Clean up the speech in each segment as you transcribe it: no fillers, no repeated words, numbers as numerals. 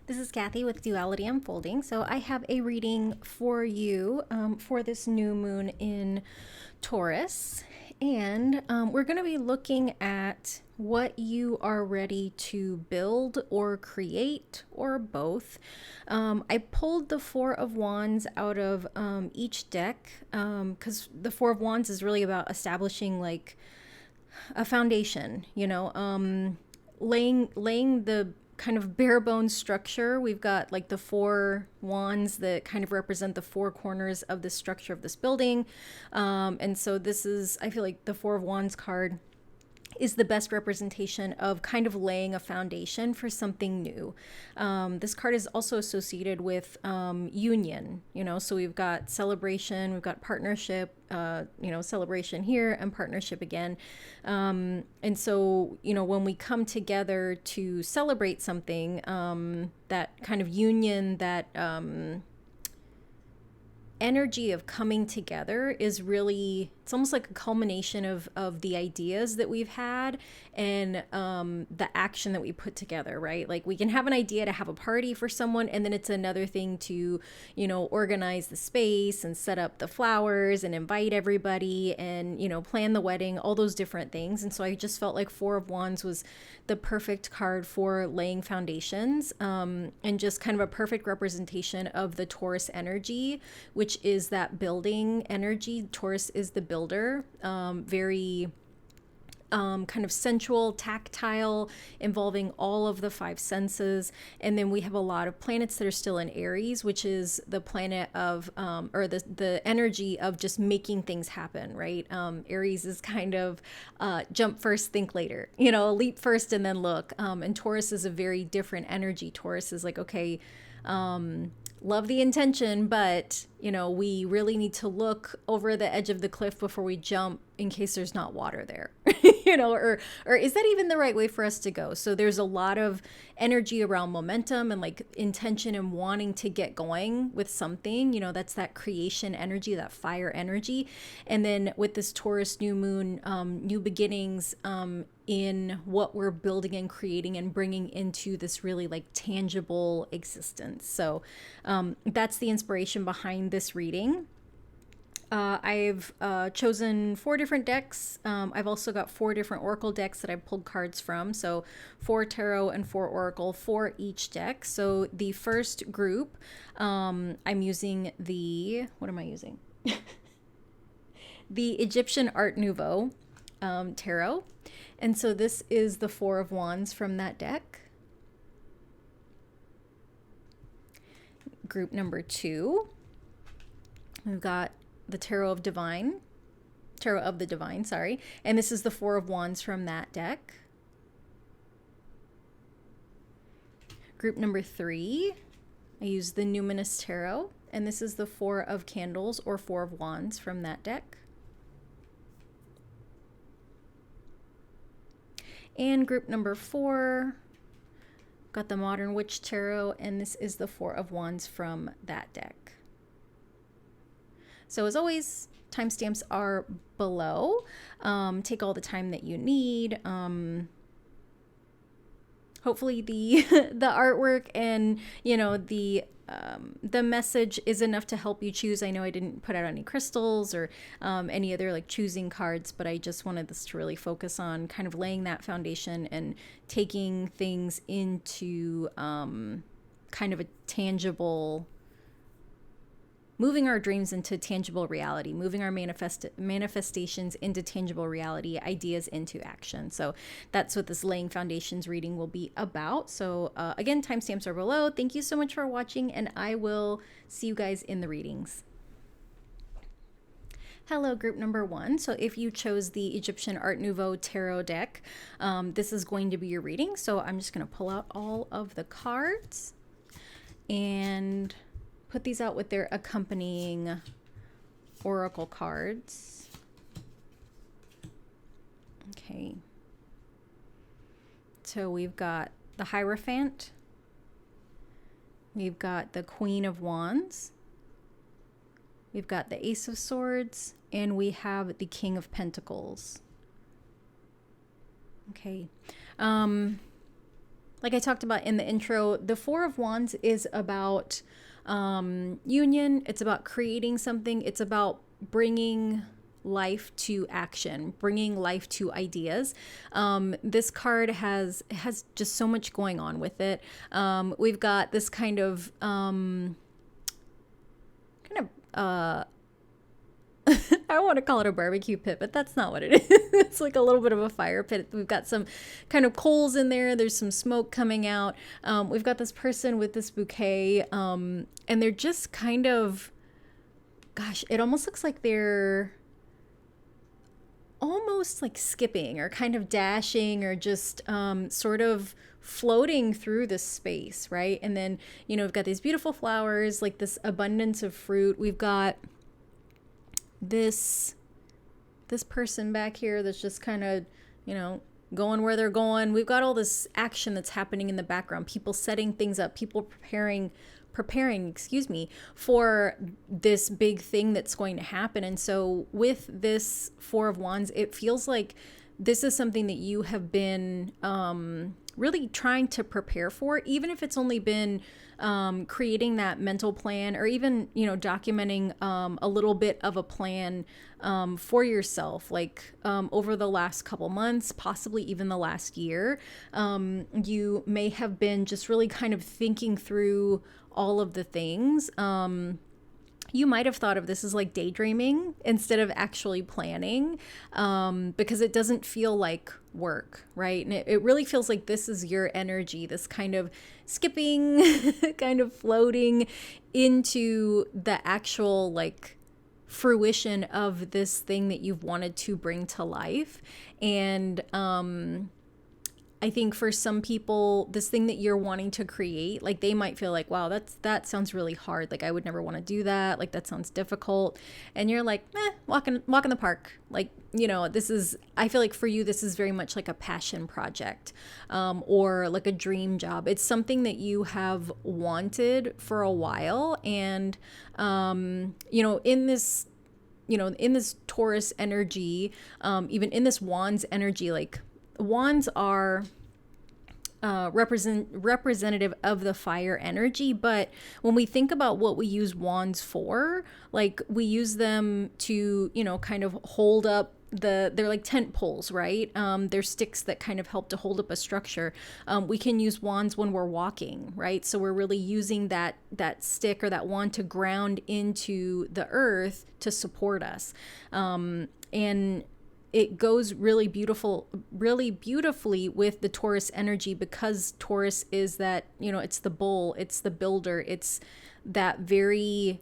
This is Kathy with Duality Unfolding. So I have a reading for you for this new moon in Taurus. And we're going to be looking at what you are ready to build or create or both. I pulled the Four of Wands out of each deck because the Four of Wands is really about establishing like a foundation, laying the kind of bare bones structure. We've got like the four wands that kind of represent the four corners of the structure of this building. And so this is, I feel like the Four of Wands card is the best representation of kind of laying a foundation for something new. This card is also associated with union, so we've got celebration, we've got partnership, celebration here and partnership again. And so, when we come together to celebrate something, that kind of union, that energy of coming together is really, it's almost like a culmination of the ideas that we've had and the action that we put together, right? Like we can have an idea to have a party for someone, and then it's another thing to organize the space and set up the flowers and invite everybody and plan the wedding, all those different things. And so I just felt like Four of Wands was the perfect card for laying foundations, and just kind of a perfect representation of the Taurus energy, which is that building energy. Taurus is the builder, very kind of sensual, tactile, involving all of the five senses. And then we have a lot of planets that are still in Aries, which is the planet of, or the energy of just making things happen, right? Aries is kind of jump first, think later, leap first and then look. And Taurus is a very different energy. Taurus is like, okay, love the intention, but we really need to look over the edge of the cliff before we jump in case there's not water there. Or is that even the right way for us to go? So there's a lot of energy around momentum and like intention and wanting to get going with something. That's that creation energy, that fire energy. And then with this Taurus new moon, new beginnings, in what we're building and creating and bringing into this really like tangible existence. So that's the inspiration behind this reading. I've chosen 4 different decks. I've also got 4 different oracle decks that I've pulled cards from. So 4 tarot and 4 oracle for each deck. So the first group, I'm using what am I using? The Egyptian Art Nouveau tarot. And so this is the Four of Wands from that deck. Group number 2, we've got the Tarot of the Divine, sorry. And this is the Four of Wands from that deck. Group number 3, I use the Numinous Tarot, and this is the Four of Candles or Four of Wands from that deck. And group number 4, got the Modern Witch Tarot, and this is the Four of Wands from that deck. So as always, timestamps are below. Take all the time that you need. Hopefully the artwork and the message is enough to help you choose. I know I didn't put out any crystals or any other like choosing cards, but I just wanted this to really focus on kind of laying that foundation and taking things into kind of a tangible, moving our dreams into tangible reality, moving our manifestations into tangible reality, ideas into action. So that's what this Laying Foundations reading will be about. So again, timestamps are below. Thank you so much for watching, and I will see you guys in the readings. Hello, group number 1. So if you chose the Egyptian Art Nouveau tarot deck, this is going to be your reading. So I'm just going to pull out all of the cards and put these out with their accompanying oracle cards. Okay. So we've got the Hierophant. We've got the Queen of Wands. We've got the Ace of Swords. And we have the King of Pentacles. Okay. like I talked about in the intro, the Four of Wands is about union. It's about creating something. It's about bringing life to action, bringing life to ideas. This card has just so much going on with it. We've got this kind of I don't want to call it a barbecue pit, but that's not what it is. It's like a little bit of a fire pit. We've got some kind of coals in there. There's some smoke coming out. We've got this person with this bouquet, and they're just kind of, gosh, it almost looks like they're almost like skipping or kind of dashing or just sort of floating through this space, right? And then, we've got these beautiful flowers, like this abundance of fruit. We've got this person back here that's just kind of, going where they're going. We've got all this action that's happening in the background, people setting things up, people preparing, for this big thing that's going to happen. And so with this Four of Wands, it feels like this is something that you have been really trying to prepare for, even if it's only been creating that mental plan, or even, documenting a little bit of a plan for yourself, like over the last couple months, possibly even the last year. You may have been just really kind of thinking through all of the things. You might have thought of this as like daydreaming instead of actually planning, because it doesn't feel like work, right? And it really feels like this is your energy, this kind of skipping, kind of floating into the actual like fruition of this thing that you've wanted to bring to life. And I think for some people, this thing that you're wanting to create, like they might feel like, wow, that sounds really hard. Like I would never want to do that. Like that sounds difficult. And you're like, walk in the park. Like, I feel like for you, this is very much like a passion project, or like a dream job. It's something that you have wanted for a while. And, in this Taurus energy, even in this Wands energy, like, wands are representative of the fire energy, but when we think about what we use wands for, like we use them to, kind of hold up they're like tent poles, right? They're sticks that kind of help to hold up a structure. We can use wands when we're walking, right? So we're really using that stick or that wand to ground into the earth to support us. And it goes really beautifully with the Taurus energy, because Taurus is that, it's the bull, it's the builder, it's that very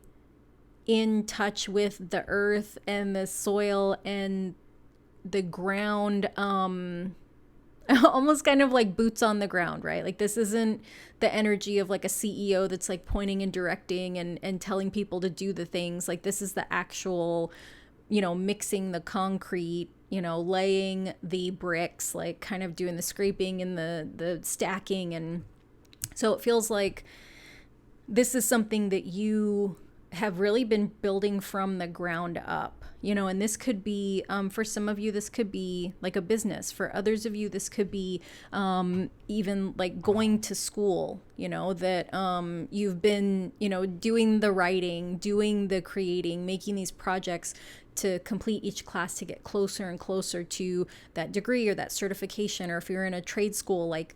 in touch with the earth and the soil and the ground, almost kind of like boots on the ground, right? Like this isn't the energy of like a CEO that's like pointing and directing and telling people to do the things. Like this is the actual, mixing the concrete, laying the bricks, like kind of doing the scraping and the stacking. And so it feels like this is something that you have really been building from the ground up, and this could be, for some of you, this could be like a business. For others of you, this could be even like going to school, that you've been, doing the writing, doing the creating, making these projects to complete each class to get closer and closer to that degree or that certification. Or if you're in a trade school, like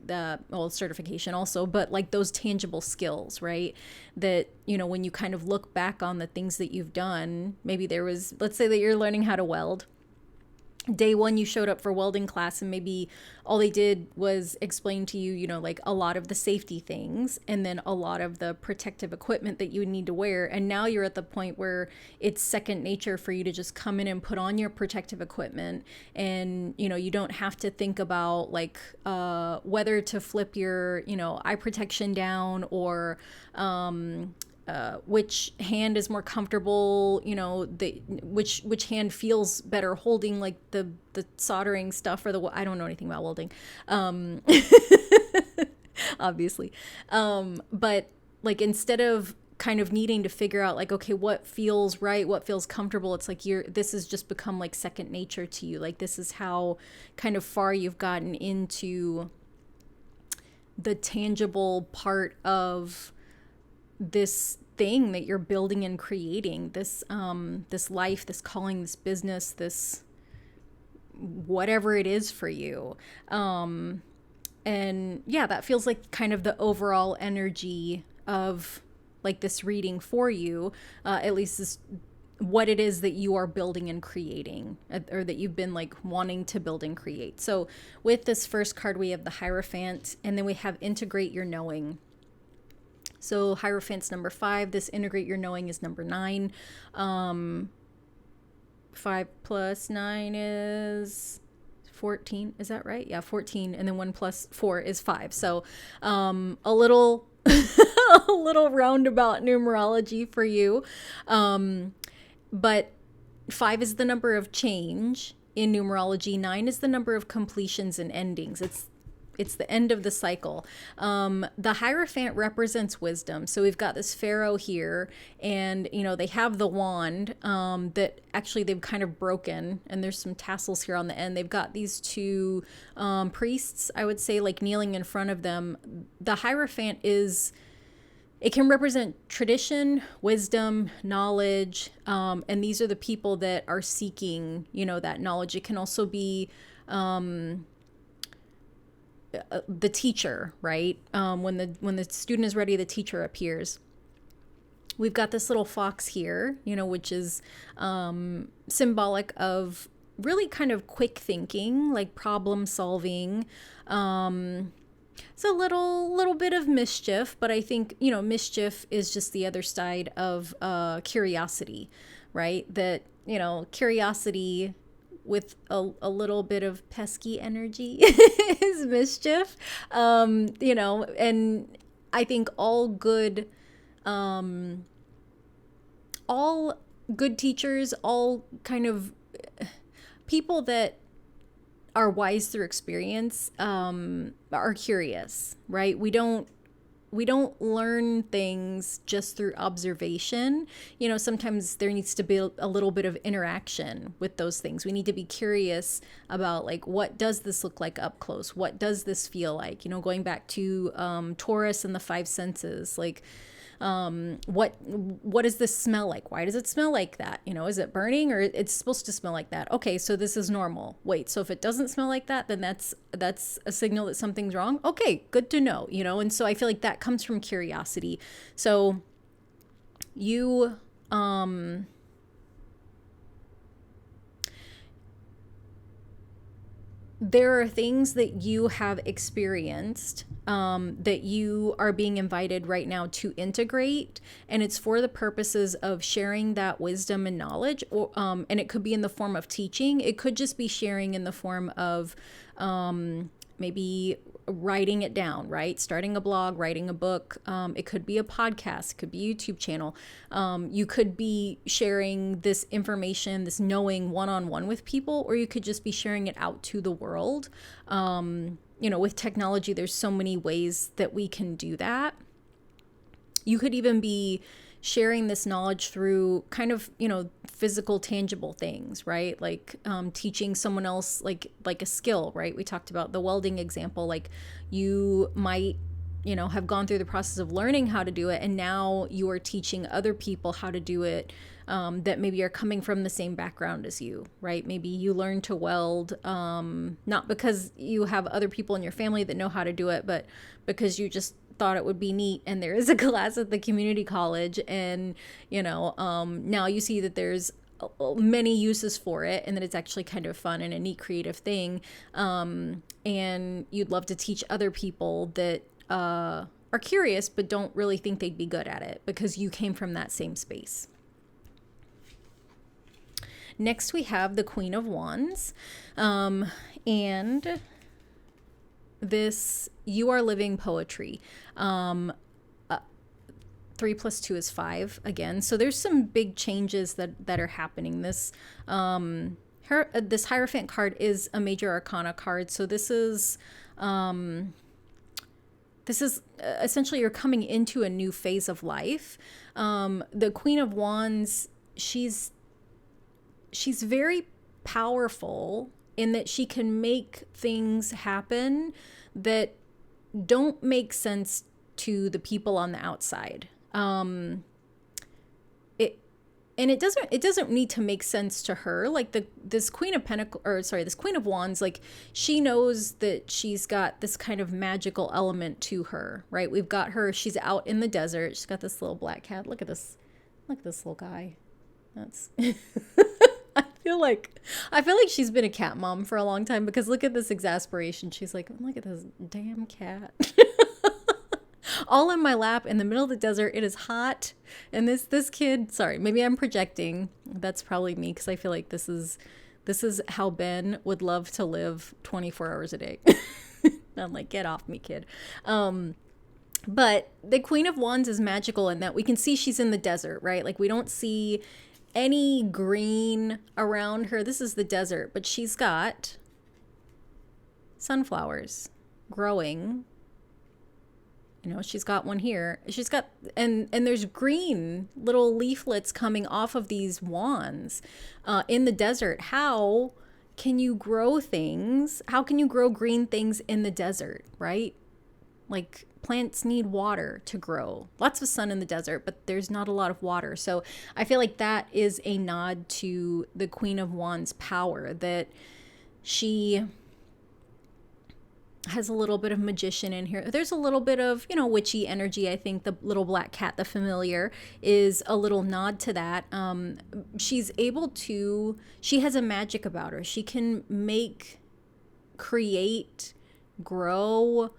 certification also, but like those tangible skills, right? That, when you kind of look back on the things that you've done, maybe there was, let's say that you're learning how to weld. Day one, you showed up for welding class and maybe all they did was explain to you, like a lot of the safety things and then a lot of the protective equipment that you would need to wear. And now you're at the point where it's second nature for you to just come in and put on your protective equipment. And, you don't have to think about like whether to flip your, eye protection down or which hand is more comfortable, which hand feels better holding like the soldering stuff or I don't know anything about welding, obviously. But like instead of kind of needing to figure out like, okay, what feels right, what feels comfortable, it's like this has just become like second nature to you. Like this is how kind of far you've gotten into the tangible part of this thing that you're building and creating, this this life, this calling, this business, this whatever it is for you. And yeah, that feels like kind of the overall energy of like this reading for you, at least this what it is that you are building and creating, or that you've been like wanting to build and create. So with this first card, we have the Hierophant, and then we have Integrate Your Knowing. So Hierophant's number 5. This Integrate Your Knowing is number 9. 5 plus 9 is 14. Is that right? Yeah, 14. And then 1 plus 4 is 5. So a little a little roundabout numerology for you. But 5 is the number of change in numerology. 9 is the number of completions and endings. It's the end of the cycle. The Hierophant represents wisdom. So we've got this pharaoh here, and they have the wand that actually they've kind of broken, and there's some tassels here on the end. They've got these 2 priests, I would say, like kneeling in front of them. The Hierophant it can represent tradition, wisdom, knowledge, and these are the people that are seeking, that knowledge. It can also be the teacher, right? When the student is ready, the teacher appears. We've got this little fox here, which is symbolic of really kind of quick thinking, like problem solving. It's a little bit of mischief, but I think, mischief is just the other side of curiosity, right? That, curiosity with a little bit of pesky energy is mischief. And I think all good teachers, all kind of people that are wise through experience, are curious, right? We don't learn things just through observation. Sometimes there needs to be a little bit of interaction with those things. We need to be curious about, like, what does this look like up close? What does this feel like? Going back to Taurus and the 5 senses, like, what does this smell like? Why does it smell like that? Is it burning, or it's supposed to smell like that? Okay, so this is normal. Wait, so if it doesn't smell like that, then that's a signal that something's wrong. Okay, good to know, and so I feel like that comes from curiosity. So you there are things that you have experienced that you are being invited right now to integrate, and it's for the purposes of sharing that wisdom and knowledge, and it could be in the form of teaching. It could just be sharing in the form of maybe writing it down, right? Starting a blog, writing a book. It could be a podcast, it could be a YouTube channel. You could be sharing this information, this knowing one-on-one with people, or you could just be sharing it out to the world. With technology, there's so many ways that we can do that. You could even be sharing this knowledge through kind of, physical, tangible things, right? Like teaching someone else like a skill, right? We talked about the welding example. Like, you might, have gone through the process of learning how to do it, and now you are teaching other people how to do it, that maybe are coming from the same background as you, right? Maybe you learn to weld, not because you have other people in your family that know how to do it, but because you just thought it would be neat, and there is a class at the community college, and now you see that there's many uses for it, and that it's actually kind of fun and a neat creative thing, and you'd love to teach other people that are curious but don't really think they'd be good at it because you came from that same space. Next we have the Queen of Wands, and this, you are living poetry. 3 plus 2 is 5 again. So there's some big changes that are happening. This this Hierophant card is a major arcana card. So this is essentially you're coming into a new phase of life. The Queen of Wands, she's very powerful in that she can make things happen that don't make sense to the people on the outside. It and it doesn't need to make sense to her. Like this Queen of Pentacles, or sorry, this Queen of Wands, like she knows that she's got this kind of magical element to her, right? We've got her, she's out in the desert. She's got this little black cat. Look at this little guy. That's I feel like she's been a cat mom for a long time, because look at this exasperation. She's like, look at this damn cat. All in my lap in the middle of the desert. It is hot. And this kid, sorry, maybe I'm projecting. That's probably me, because I feel like this is how Ben would love to live 24 hours a day. I'm like, get off me, kid. But the Queen of Wands is magical in that we can see she's in the desert, right? Like we don't see any green around her. This is the desert, but she's got sunflowers growing. You know, she's got one here. She's got, and there's green little leaflets coming off of these wands in the desert. How can you grow things? How can you grow green things in the desert, right? Like plants need water to grow. Lots of sun in the desert, but there's not a lot of water. So I feel like that is a nod to the Queen of Wands' power, that she has a little bit of magician in here. There's a little bit of, you know, witchy energy. I think the little black cat, the familiar, is a little nod to that. She's able to, she has a magic about her. She can make, create, grow,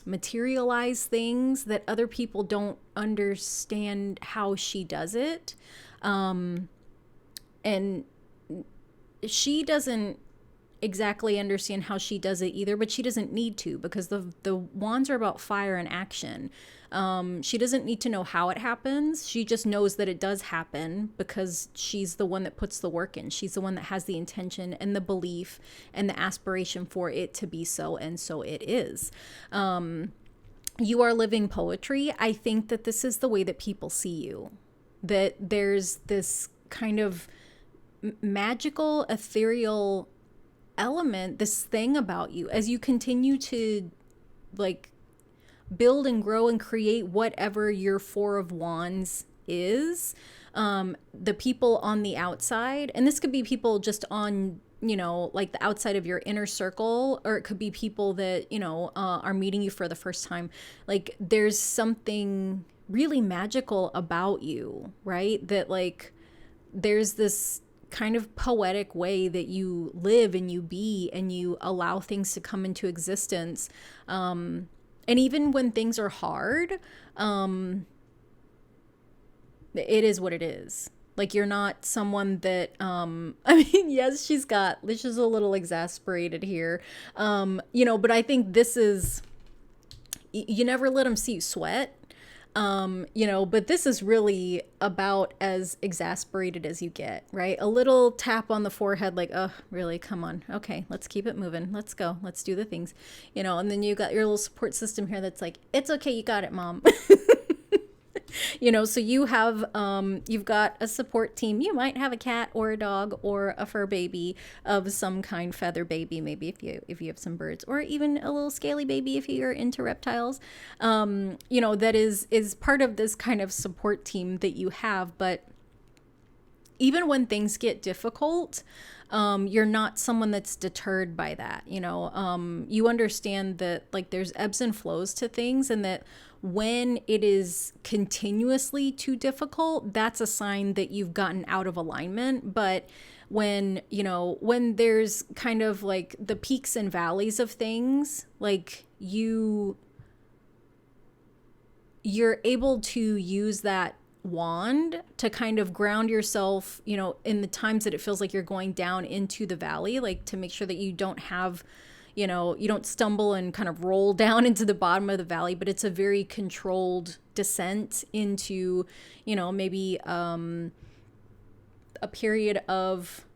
materialize things that other people don't understand how she does it. And she doesn't exactly understand how she does it either, but she doesn't need to, because the wands are about fire and action. She doesn't need to know how it happens. She just knows that it does happen, because she's the one that puts the work in. She's the one that has the intention and the belief and the aspiration for it to be so, and so it is. You are living poetry. I think that this is the way that people see you, that there's this kind of magical, ethereal element, this thing about you as you continue to like build and grow and create whatever your Four of Wands is. The people on the outside, and this could be people just on, you know, like the outside of your inner circle, or it could be people that, you know, are meeting you for the first time. Like there's something really magical about you, right? That like there's this kind of poetic way that you live and you be and you allow things to come into existence. And even when things are hard, it is what it is. Like you're not someone that, I mean, yes, she's a little exasperated here. You know, but I think this is, you never let them see you sweat. You know, but this is really about as exasperated as you get, right? A little tap on the forehead, like, oh, really? Come on. Okay, let's keep it moving. Let's go. Let's do the things, you know, and then you got your little support system here that's like, it's okay. You got it, mom. You know, so you have, you've got a support team. You might have a cat or a dog or a fur baby of some kind, feather baby, maybe if you have some birds, or even a little scaly baby if you're into reptiles. You know, that is part of this kind of support team that you have. But even when things get difficult, you're not someone that's deterred by that. You know, you understand that like there's ebbs and flows to things, and that when it is continuously too difficult, that's a sign that you've gotten out of alignment. But when, you know, when there's kind of like the peaks and valleys of things, like you're able to use that wand to kind of ground yourself, you know, in the times that it feels like you're going down into the valley, like to make sure that you don't have, you know, you don't stumble and kind of roll down into the bottom of the valley, but it's a very controlled descent into, you know, maybe a period of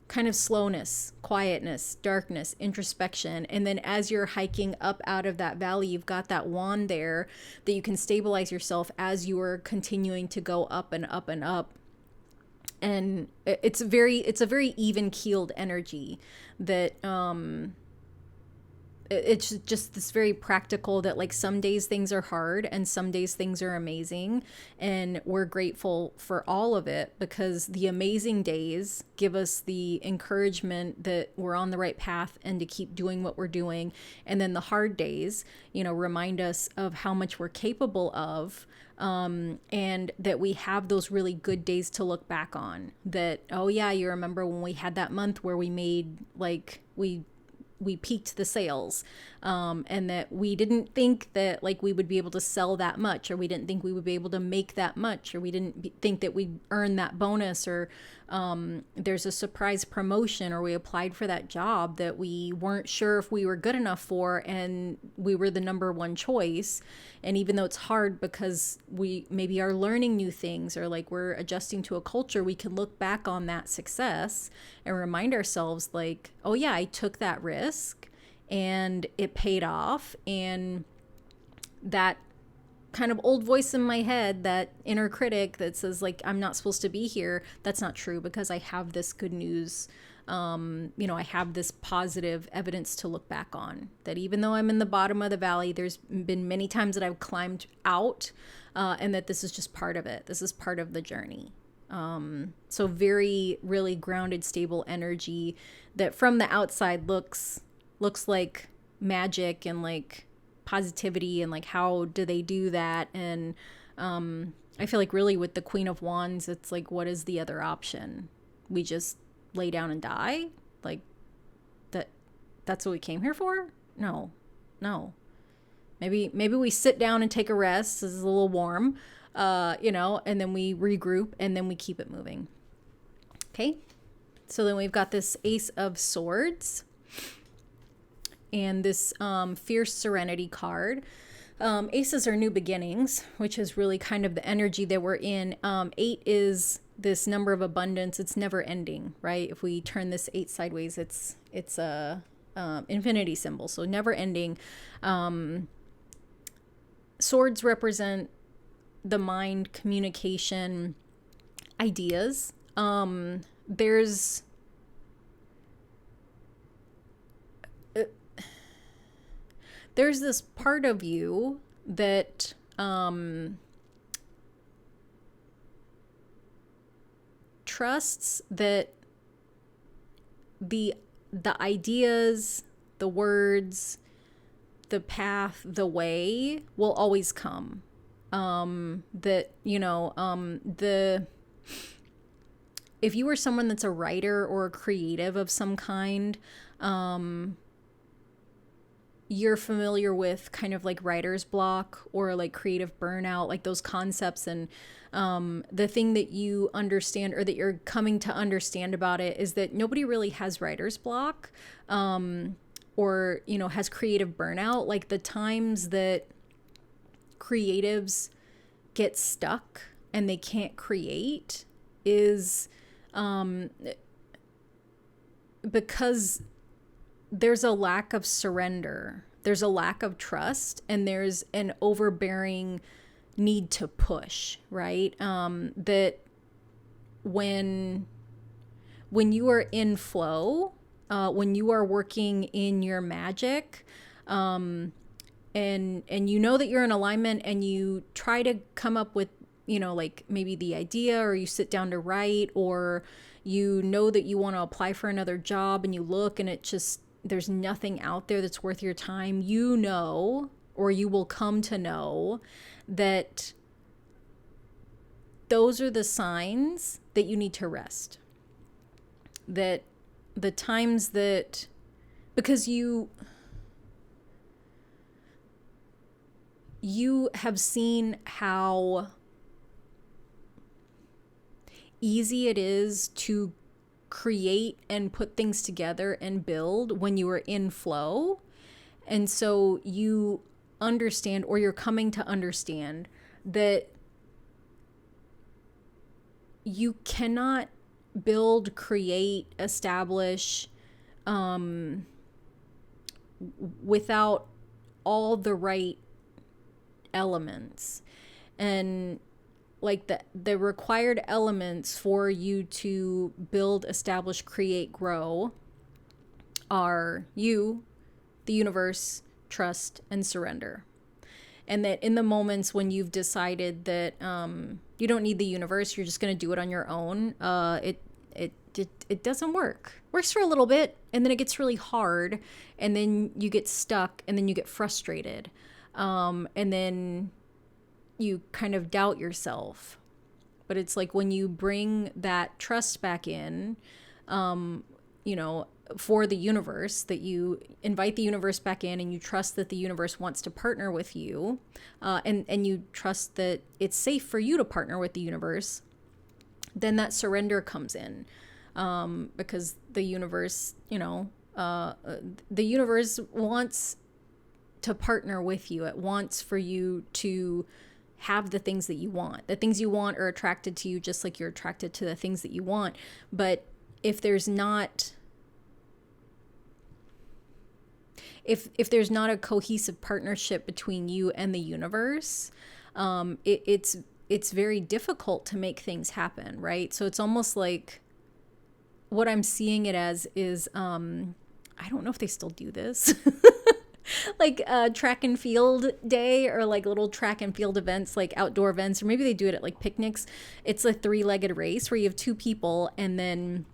kind of slowness, quietness, darkness, introspection. And then as you're hiking up out of that valley, you've got that wand there that you can stabilize yourself as you are continuing to go up and up and up. And it's a very even keeled energy that, it's just this very practical that like some days things are hard and some days things are amazing, and we're grateful for all of it, because the amazing days give us the encouragement that we're on the right path and to keep doing what we're doing, and then the hard days, you know, remind us of how much we're capable of, and that we have those really good days to look back on. That, oh yeah, you remember when we had that month where we made like we peaked the sales, and that we didn't think that like we would be able to sell that much, or we didn't think we would be able to make that much, or we didn't think that we'd earn that bonus, or there's a surprise promotion, or we applied for that job that we weren't sure if we were good enough for, and we were the number one choice. And even though it's hard because we maybe are learning new things, or like we're adjusting to a culture, we can look back on that success and remind ourselves like, oh yeah, I took that risk and it paid off. And that kind of old voice in my head, that inner critic that says like, I'm not supposed to be here, that's not true, because I have this good news. You know, I have this positive evidence to look back on, that even though I'm in the bottom of the valley, there's been many times that I've climbed out, and that this is just part of it. This is part of the journey. So very, really grounded, stable energy that from the outside looks like magic and like positivity, and like, how do they do that? And I feel like really with the Queen of Wands, it's like, what is the other option? We just lay down and die? Like that's what we came here for? No. Maybe we sit down and take a rest. This is a little warm, you know, and then we regroup and then we keep it moving. Okay. So then we've got this Ace of Swords and this Fierce Serenity card. Aces are new beginnings, which is really kind of the energy that we're in. 8 is this number of abundance. It's never ending, right? If we turn this 8 sideways, it's a infinity symbol, so never ending. Swords represent the mind, communication, ideas. There's this part of you that trusts that the ideas, the words, the path, the way will always come. That, you know, if you were someone that's a writer or a creative of some kind, you're familiar with kind of like writer's block or like creative burnout, like those concepts. And the thing that you understand, or that you're coming to understand about it, is that nobody really has writer's block, or, you know, has creative burnout. Like the times that creatives get stuck and they can't create is because there's a lack of surrender, there's a lack of trust, and there's an overbearing need to push, right? That when you are in flow, when you are working in your magic, and you know that you're in alignment, and you try to come up with, you know, like maybe the idea, or you sit down to write, or you know that you want to apply for another job, and you look and it just, there's nothing out there that's worth your time, you know, or you will come to know that those are the signs that you need to rest. That the times that, because you have seen how easy it is to create and put things together and build when you are in flow. And so you understand, or you're coming to understand, that you cannot build, create, establish without all the right elements. And like the required elements for you to build, establish, create, grow are you, the universe, trust, and surrender. And that in the moments when you've decided that you don't need the universe, you're just going to do it on your own, it doesn't work. Works for a little bit, and then it gets really hard, and then you get stuck, and then you get frustrated, and then you kind of doubt yourself. But it's like when you bring that trust back in, for the universe, that you invite the universe back in and you trust that the universe wants to partner with you, and you trust that it's safe for you to partner with the universe, then that surrender comes in, because the universe, the universe wants to partner with you. It wants for you to have the things that you want. The things you want are attracted to you just like you're attracted to the things that you want. But if there's not if there's not a cohesive partnership between you and the universe, it's very difficult to make things happen, right? So it's almost like, what I'm seeing it as is, I don't know if they still do this, like track and field day, or like little track and field events, like outdoor events, or maybe they do it at like picnics. It's a 3-legged race where you have 2 people, and then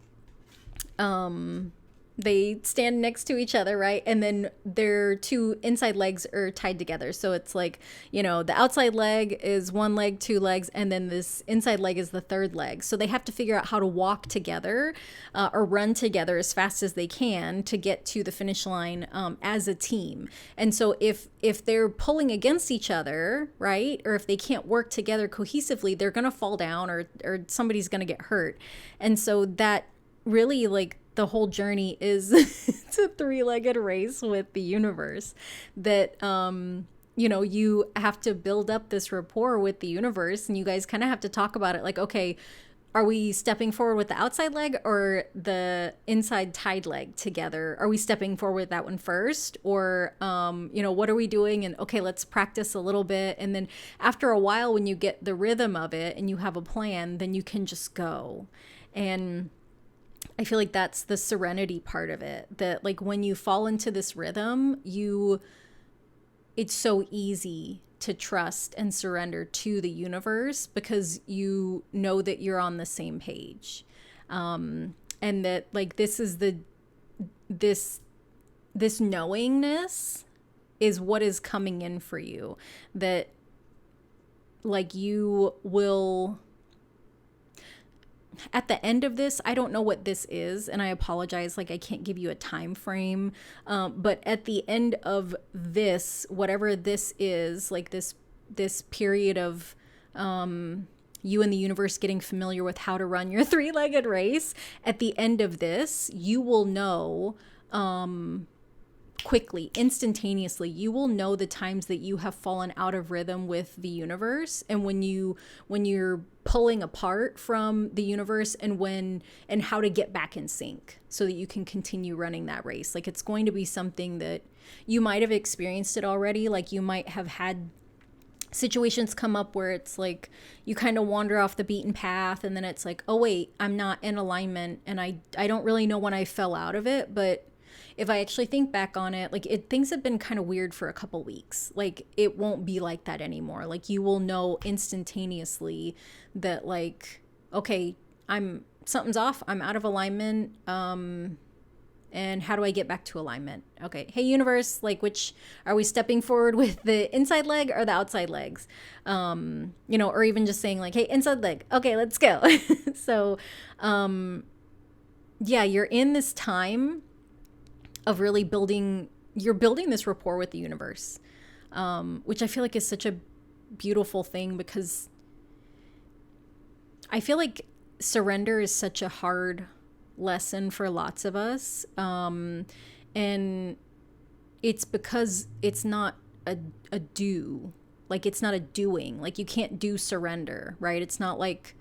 they stand next to each other, right? And then their 2 inside legs are tied together. So it's like, the outside leg is 1 leg, 2 legs, and then this inside leg is the 3rd leg. So they have to figure out how to walk together, or run together as fast as they can to get to the finish line, as a team. And so if they're pulling against each other, right, or if they can't work together cohesively, they're going to fall down, or somebody's going to get hurt. And so that really, like, the whole journey is it's a 3-legged race with the universe, that you have to build up this rapport with the universe, and you guys kind of have to talk about it, like, okay, are we stepping forward with the outside leg or the inside tied leg together? Are we stepping forward with that one first, or what are we doing? And okay, let's practice a little bit, and then after a while, when you get the rhythm of it and you have a plan, then you can just go. And I feel like that's the serenity part of it, that like when you fall into this rhythm, it's so easy to trust and surrender to the universe, because you know that you're on the same page. And that like this knowingness is what is coming in for you, that like you will, at the end of this, I don't know what this is, and I apologize, like I can't give you a time frame, but at the end of this, whatever this is, like this period of you and the universe getting familiar with how to run your 3-legged race, at the end of this, you will know quickly, instantaneously, you will know the times that you have fallen out of rhythm with the universe, and when you're pulling apart from the universe, and how to get back in sync so that you can continue running that race. Like, it's going to be something that you might have experienced it already. Like, you might have had situations come up where it's like you kind of wander off the beaten path, and then it's like, oh wait, I'm not in alignment, and I don't really know when I fell out of it. But if I actually think back on it, like things have been kind of weird for a couple weeks. Like, it won't be like that anymore. Like, you will know instantaneously that like, okay, something's off. I'm out of alignment. And how do I get back to alignment? Okay. Hey, universe, like, which are we stepping forward with, the inside leg or the outside legs? Or even just saying like, hey, inside leg. Okay, let's go. So, yeah, you're in this time of really building this rapport with the universe, which I feel like is such a beautiful thing, because I feel like surrender is such a hard lesson for lots of us. And it's because it's not a do, like it's not a doing, like you can't do surrender, right? It's not like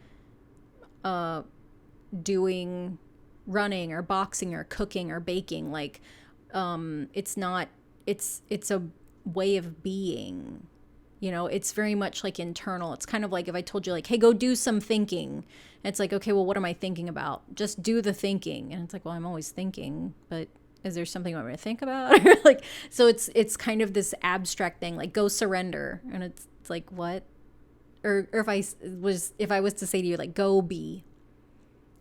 doing running or boxing or cooking or baking. Like it's a way of being, it's very much like internal. It's kind of like if I told you like, hey, go do some thinking, and it's like, okay, well, what am I thinking about? Just do the thinking. And it's like, well, I'm always thinking, but is there something you want me to think about? Like, so it's kind of this abstract thing, like go surrender. And it's like, what? Or if I was to say to you, like, go be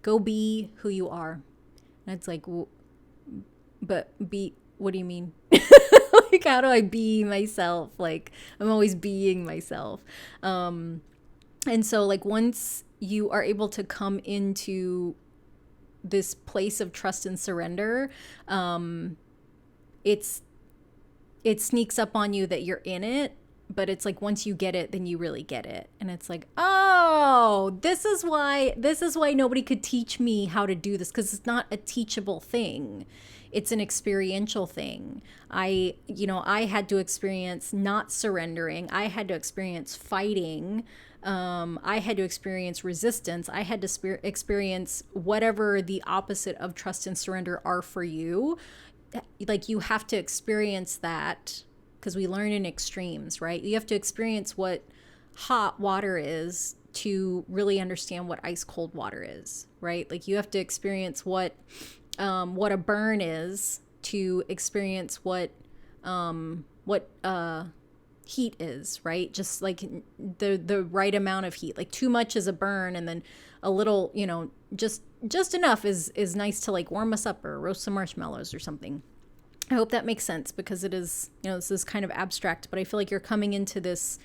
who you are. And it's like, but be, what do you mean? Like, how do I be myself? Like, I'm always being myself. And so, like, once you are able to come into this place of trust and surrender, it sneaks up on you that you're in it. But it's like, once you get it, then you really get it. And it's like, oh, this is why nobody could teach me how to do this, because it's not a teachable thing. It's an experiential thing. I had to experience not surrendering. I had to experience fighting. I had to experience resistance. I had to experience whatever the opposite of trust and surrender are for you. Like, you have to experience that, because we learn in extremes, right? You have to experience what hot water is to really understand what ice cold water is, right? Like, you have to experience what a burn is to experience what heat is, right? Just like the right amount of heat. Like, too much is a burn, and then a little, just enough is nice to, like, warm us up or roast some marshmallows or something. I hope that makes sense, because it is, this is kind of abstract, but I feel like you're coming into this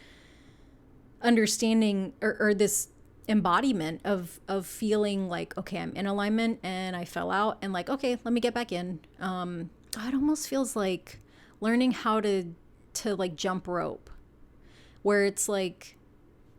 understanding or this embodiment of feeling like, okay, I'm in alignment and I fell out, and like, okay, let me get back in. It almost feels like learning how to like jump rope, where it's like,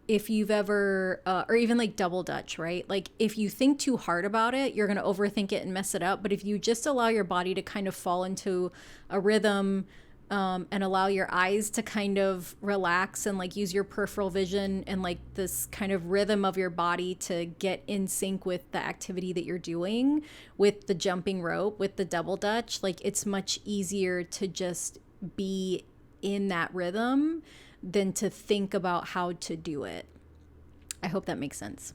if you've ever, or even like double dutch, right? Like, if you think too hard about it, you're going to overthink it and mess it up. But if you just allow your body to kind of fall into a rhythm, and allow your eyes to kind of relax, and like use your peripheral vision and like this kind of rhythm of your body to get in sync with the activity that you're doing, with the jumping rope, with the double dutch, like, it's much easier to just be in that rhythm than to think about how to do it. I hope that makes sense.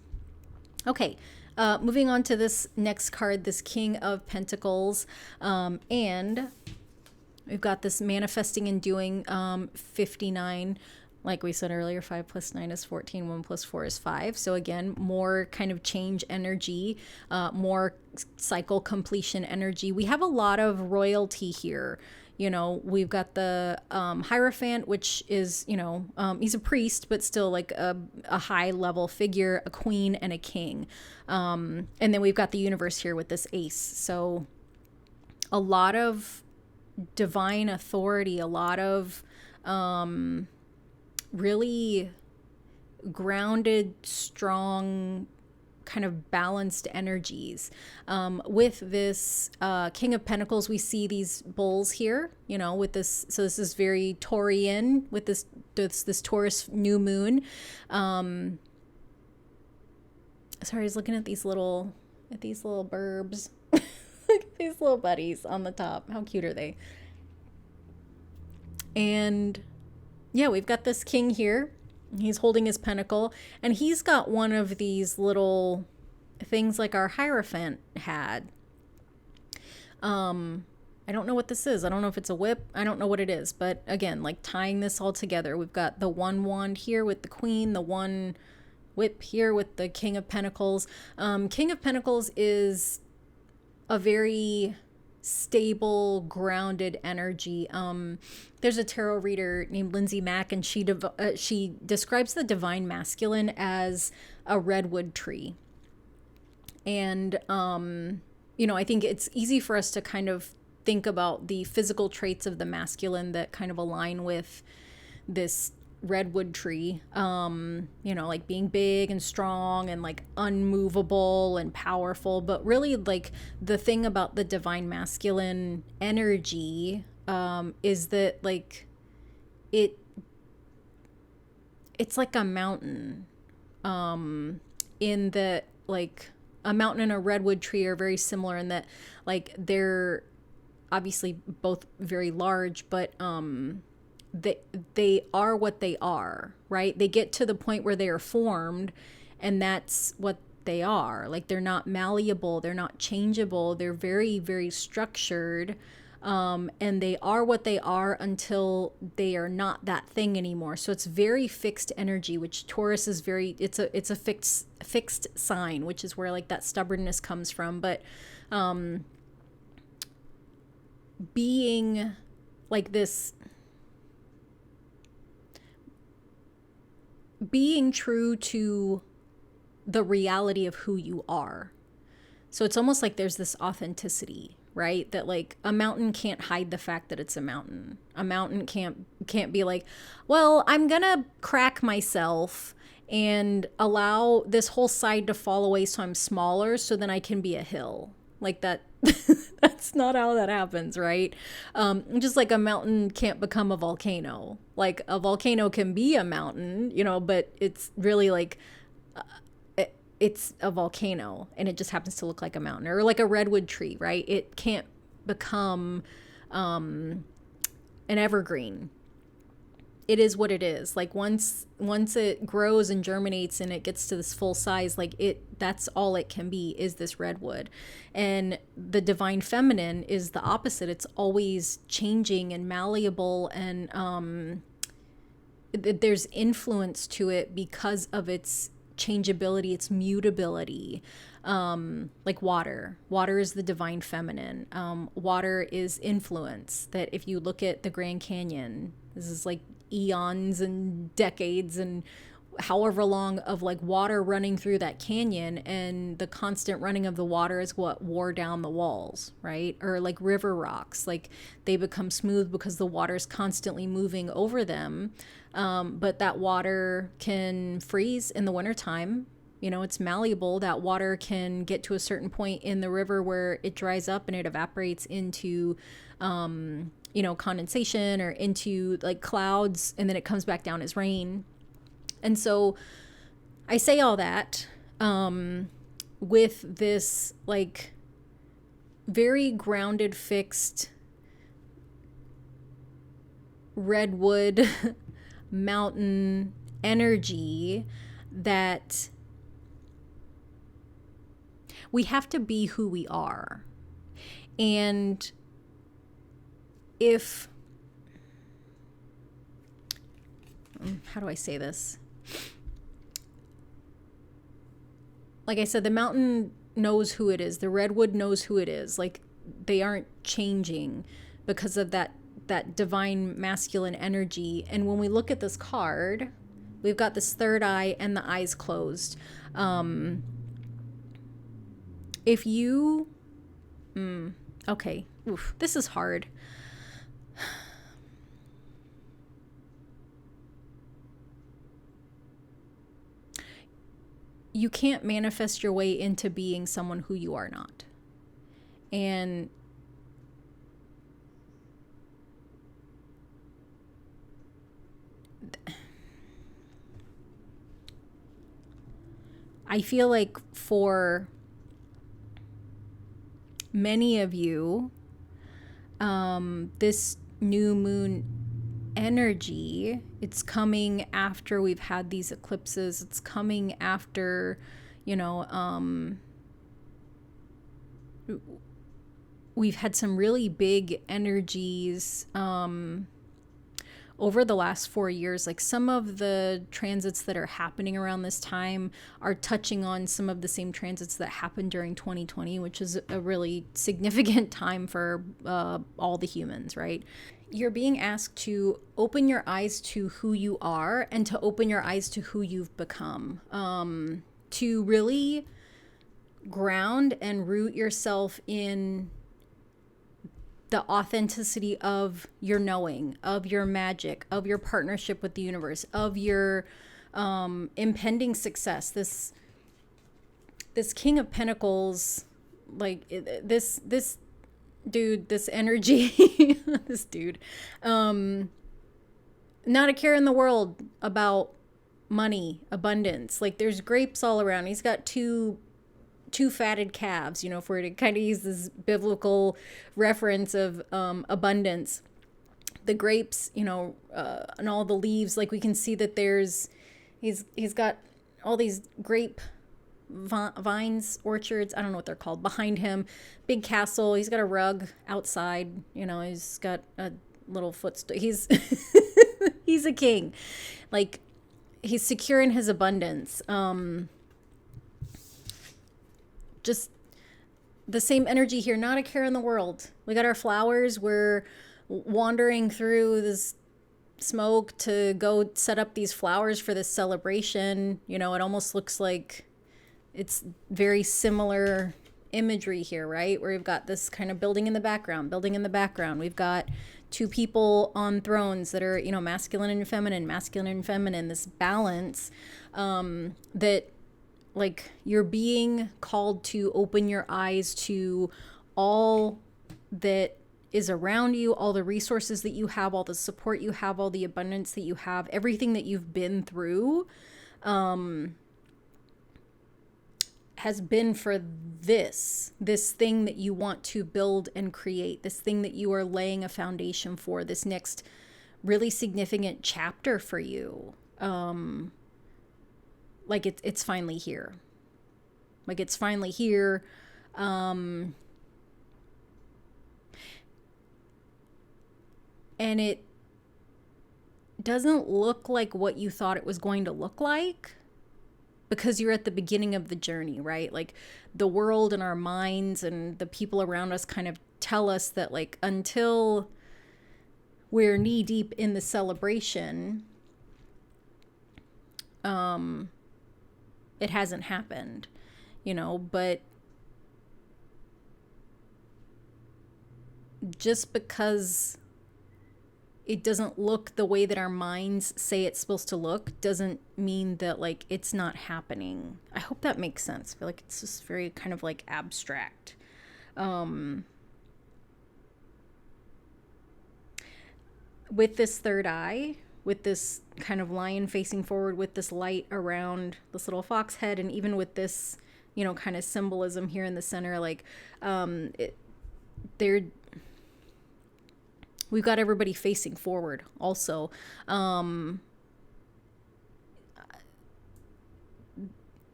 Okay, moving on to this next card, this King of Pentacles, and we've got this manifesting and doing 59. Like we said earlier, 5 plus 9 is 14, 1 plus 4 is 5. So again, more kind of change energy, more cycle completion energy. We have a lot of royalty here. We've got the Hierophant, which is, he's a priest, but still like a high level figure, a queen and a king. And then we've got the universe here with this ace. So a lot of divine authority, a lot of really grounded, strong, kind of balanced energies. With this King of Pentacles, we see these bulls here, with this. So this is very Taurian with this Taurus New Moon. Sorry, I was looking at these little burbs. Look at these little buddies on the top. How cute are they? And yeah, we've got this king here. He's holding his pentacle, and he's got one of these little things like our Hierophant had. I don't know what this is. I don't know if it's a whip. I don't know what it is. But again, like, tying this all together, we've got the one wand here with the queen, the one whip here with the King of Pentacles. King of Pentacles is a very stable, grounded energy. There's a tarot reader named Lindsay Mack, and she describes the divine masculine as a redwood tree. And I think it's easy for us to kind of think about the physical traits of the masculine that kind of align with this redwood tree, like being big and strong and like unmovable and powerful. But really, like, the thing about the divine masculine energy is that, like, it's like a mountain, in that, like, a mountain and a redwood tree are very similar in that, like, they're obviously both very large, but they are what they are, right? They get to the point where they are formed, and that's what they are. Like, they're not malleable, they're not changeable, they're very, very structured. And they are what they are until they are not that thing anymore. So it's very fixed energy, which Taurus is very, it's a fixed sign, which is where like that stubbornness comes from. But being like this, being true to the reality of who you are. So it's almost like there's this authenticity, right? That like a mountain can't hide the fact that it's a mountain. A mountain can't be like, well, I'm gonna crack myself and allow this whole side to fall away so I'm smaller so then I can be a hill. Like that. That's not how that happens, right? Just like a mountain can't become a volcano. Like a volcano can be a mountain, you know, but it's really like it's a volcano and it just happens to look like a mountain, or like a redwood tree, right? It can't become an evergreen. It is what it is. Like once it grows and germinates and it gets to this full size, like that's all it can be, is this redwood. And the divine feminine is the opposite. It's always changing and malleable, and there's influence to it because of its changeability, its mutability. Like water is the divine feminine. Water is influence. That if you look at the Grand Canyon, this is like eons and decades and however long of like water running through that canyon, and the constant running of the water is what wore down the walls, right? Or like river rocks, like they become smooth because the water is constantly moving over them. But that water can freeze in the wintertime. You know, it's malleable. That water can get to a certain point in the river where it dries up and it evaporates into you know, condensation or into like clouds, and then it comes back down as rain. And so I say all that with this like very grounded, fixed redwood mountain energy, that we have to be who we are. And if, how do I say this? Like I said, the mountain knows who it is. The redwood knows who it is. Like they aren't changing because of that divine masculine energy. And when we look at this card, we've got this third eye and the eyes closed. If you, okay, oof, this is hard. You can't manifest your way into being someone who you are not. And I feel like for many of you, this new moon energy, it's coming after we've had these eclipses. It's coming after, you know, we've had some really big energies over the last 4 years. Like some of the transits that are happening around this time are touching on some of the same transits that happened during 2020, which is a really significant time for all the humans, right? You're being asked to open your eyes to who you are and to open your eyes to who you've become, to really ground and root yourself in the authenticity of your knowing, of your magic, of your partnership with the universe, of your impending success. This King of Pentacles, like this dude, this energy, this dude, not a care in the world about money, abundance. Like there's grapes all around. He's got two fatted calves, you know, if we're to kind of use this biblical reference of abundance. The grapes, you know, and all the leaves, like we can see that he's got all these grape vines, orchards, I don't know what they're called, behind him. Big castle. He's got a rug outside. You know, he's got a little footstool. He's he's a king. Like, he's secure in his abundance. Just the same energy here, not a care in the world. We got our flowers. We're wandering through this smoke to go set up these flowers for this celebration. You know, it almost looks like it's very similar imagery here, right? Where we've got this kind of building in the background. We've got two people on thrones that are, you know, masculine and feminine, this balance, that, like, you're being called to open your eyes to all that is around you, all the resources that you have, all the support you have, all the abundance that you have, everything that you've been through, has been for this thing that you want to build and create, this thing that you are laying a foundation for, this next really significant chapter for you. Like, it's finally here. Like, it's finally here. And it doesn't look like what you thought it was going to look like, because you're at the beginning of the journey, right? Like, the world and our minds and the people around us kind of tell us that, like, until we're knee deep in the celebration, it hasn't happened, you know. But just because it doesn't look the way that our minds say it's supposed to look doesn't mean that, like, it's not happening. I hope that makes sense. I feel like it's just very kind of like abstract. With this third eye, with this kind of lion facing forward, with this light around this little fox head, and even with this, you know, kind of symbolism here in the center, like, we've got everybody facing forward also.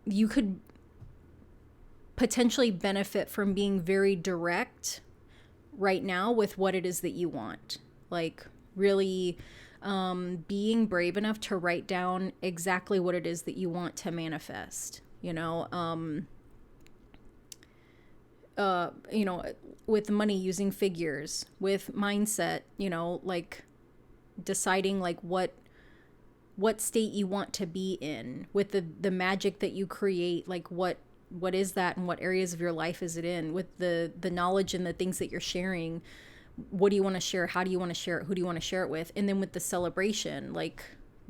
You could potentially benefit from being very direct right now with what it is that you want. Like, really being brave enough to write down exactly what it is that you want to manifest, you know. You know, with money, using figures, with mindset, you know, like deciding like what state you want to be in, with the magic that you create, like what is that, and what areas of your life is it in, with the knowledge and the things that you're sharing. What do you want to share? How do you want to share it? Who do you want to share it with? And then with the celebration, like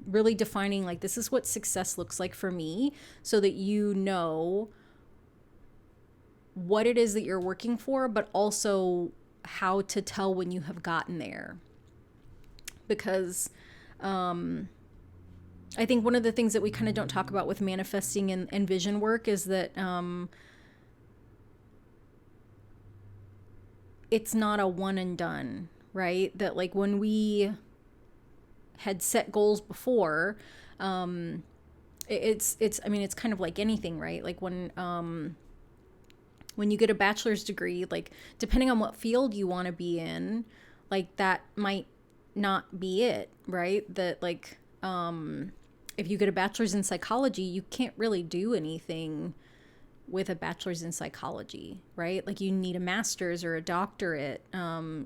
really defining, like, this is what success looks like for me, so that you know what it is that you're working for, but also how to tell when you have gotten there. Because I think one of the things that we kind of don't talk about with manifesting and vision work is that it's not a one and done, right? That, like, when we had set goals before, it's I mean, it's kind of like anything, right? Like when you get a bachelor's degree, like, depending on what field you want to be in, like, that might not be it, right? That, like, if you get a bachelor's in psychology, you can't really do anything with a bachelor's in psychology, right? Like, you need a master's or a doctorate, you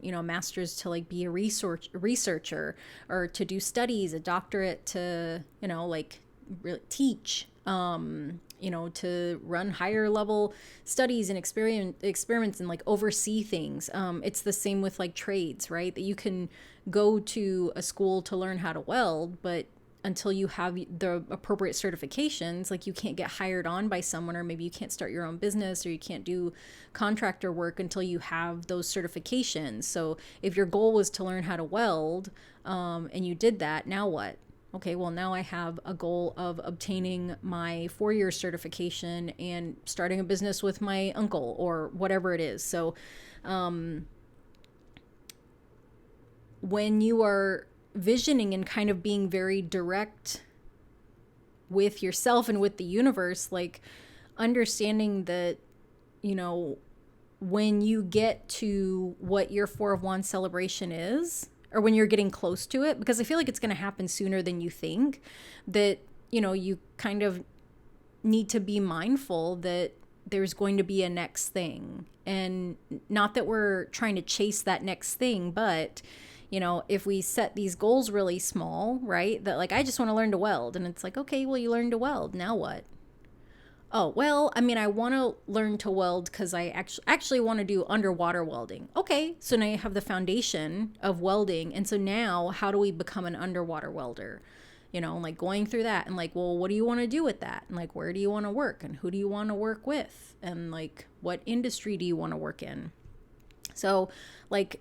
know, a master's to, like, be a researcher, or to do studies, a doctorate to, you know, like, really teach, you know, to run higher level studies and experiments and, like, oversee things. It's the same with, like, trades, right? That you can go to a school to learn how to weld, but until you have the appropriate certifications, like, you can't get hired on by someone, or maybe you can't start your own business, or you can't do contractor work until you have those certifications. So if your goal was to learn how to weld, and you did that, now what? Okay, well, now I have a goal of obtaining my 4-year certification and starting a business with my uncle, or whatever it is. So when you are visioning and kind of being very direct with yourself and with the universe, like, understanding that, you know, when you get to what your Four of Wands celebration is, or when you're getting close to it, because I feel like it's going to happen sooner than you think, that, you know, you kind of need to be mindful that there's going to be a next thing. And not that we're trying to chase that next thing, but, you know, if we set these goals really small, right? That like, I just want to learn to weld. And it's like, okay, well, you learned to weld. Now what? Oh, well, I mean, I want to learn to weld because I actually want to do underwater welding. Okay, so now you have the foundation of welding. And so now how do we become an underwater welder? You know, like going through that and like, well, what do you want to do with that? And like, where do you want to work? And who do you want to work with? And like, what industry do you want to work in? So like,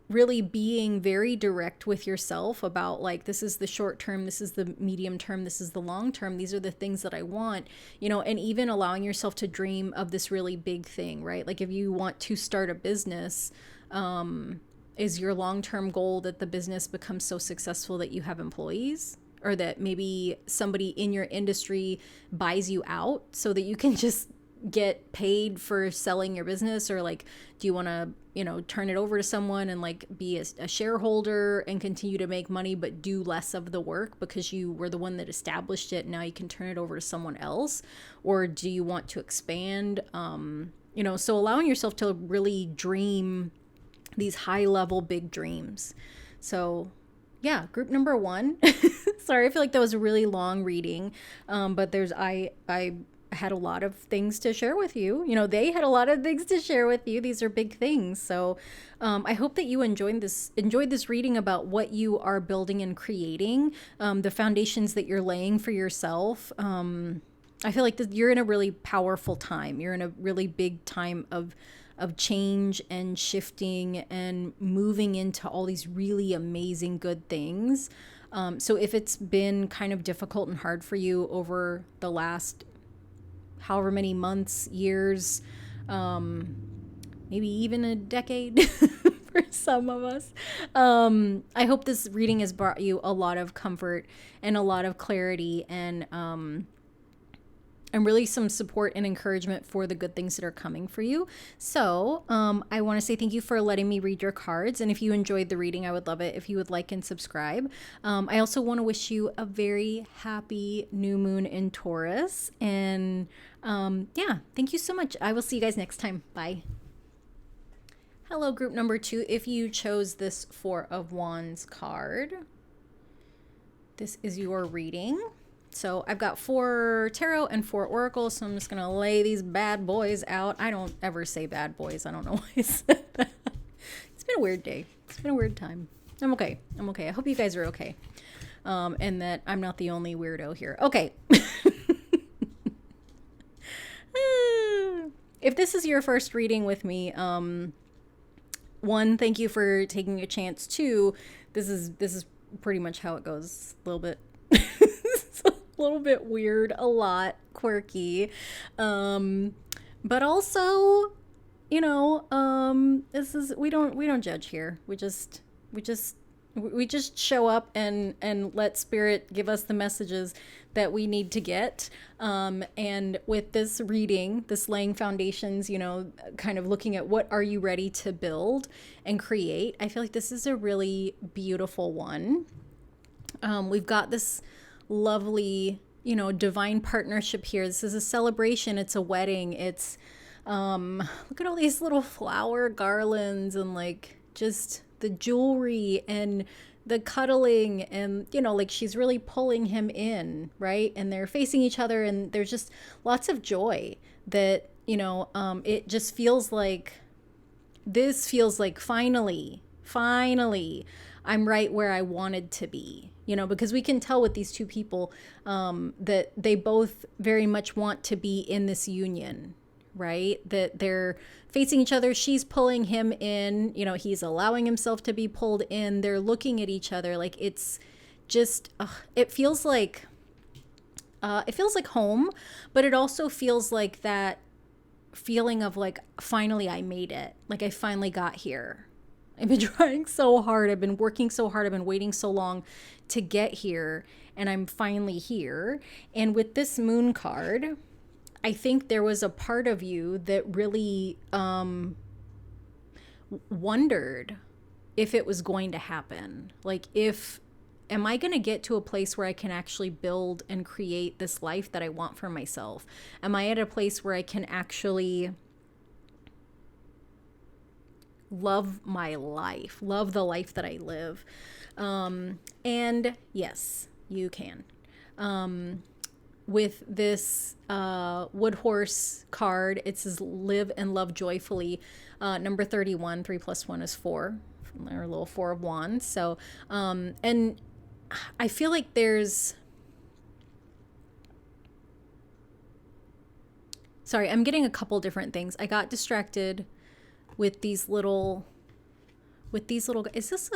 really being very direct with yourself about like, this is the short term, this is the medium term, this is the long term, these are the things that I want, you know, and even allowing yourself to dream of this really big thing, right? Like if you want to start a business, is your long-term goal that the business becomes so successful that you have employees, or that maybe somebody in your industry buys you out so that you can just get paid for selling your business? Or like, do you want to, you know, turn it over to someone and like be a shareholder and continue to make money but do less of the work because you were the one that established it, now you can turn it over to someone else? Or do you want to expand? You know, so allowing yourself to really dream these high level big dreams. So yeah, group number 1. Sorry, I feel like that was a really long reading, but there's I had a lot of things to share with you. You know, they had a lot of things to share with you. These are big things. So I hope that you enjoyed this reading about what you are building and creating, the foundations that you're laying for yourself. I feel like you're in a really powerful time. You're in a really big time of change and shifting and moving into all these really amazing good things. So if it's been kind of difficult and hard for you over the last however many months, years, maybe even a decade for some of us, I hope this reading has brought you a lot of comfort and a lot of clarity, and really some support and encouragement for the good things that are coming for you. So I want to say thank you for letting me read your cards. And if you enjoyed the reading, I would love it if you would like and subscribe. I also want to wish you a very happy new moon in Taurus. And yeah, thank you so much. I will see you guys next time. Bye. Hello, group number 2. If you chose this Four of Wands card, this is your reading. So I've got 4 tarot and 4 oracles, so I'm just going to lay these bad boys out. I don't ever say bad boys. I don't know why I said that. It's been a weird day. It's been a weird time. I'm okay. I hope you guys are okay. And that I'm not the only weirdo here. Okay. If this is your first reading with me, 1, thank you for taking a chance. 2, this is pretty much how it goes. A little bit. A little bit weird, a lot quirky, but also, you know, this is we don't judge here. We just show up and let spirit give us the messages that we need to get. And with this reading, this laying foundations, you know, kind of looking at what are you ready to build and create, I feel like this is a really beautiful one. We've got this lovely, you know, divine partnership here. This is a celebration. It's a wedding. It's look at all these little flower garlands and like just the jewelry and the cuddling, and you know, like she's really pulling him in, right? And they're facing each other, and there's just lots of joy that, you know, it just feels like finally I'm right where I wanted to be. You know, because we can tell with these 2 people that they both very much want to be in this union, right? That they're facing each other. She's pulling him in, you know, he's allowing himself to be pulled in. They're looking at each other. Like it's just, it feels like home, but it also feels like that feeling of like, finally I made it. Like I finally got here. I've been trying so hard. I've been working so hard. I've been waiting so long to get here, and I'm finally here. And with this moon card, I think there was a part of you that really wondered if it was going to happen. Like, am I going to get to a place where I can actually build and create this life that I want for myself? Am I at a place where I can actually love my life, love the life that I live? And yes, you can. With this Wood Horse card, it says live and love joyfully. Number 31, 3 plus 1 is 4. Our little 4 of Wands. So, and I feel like there's, sorry, I'm getting a couple different things. I got distracted with these little, is this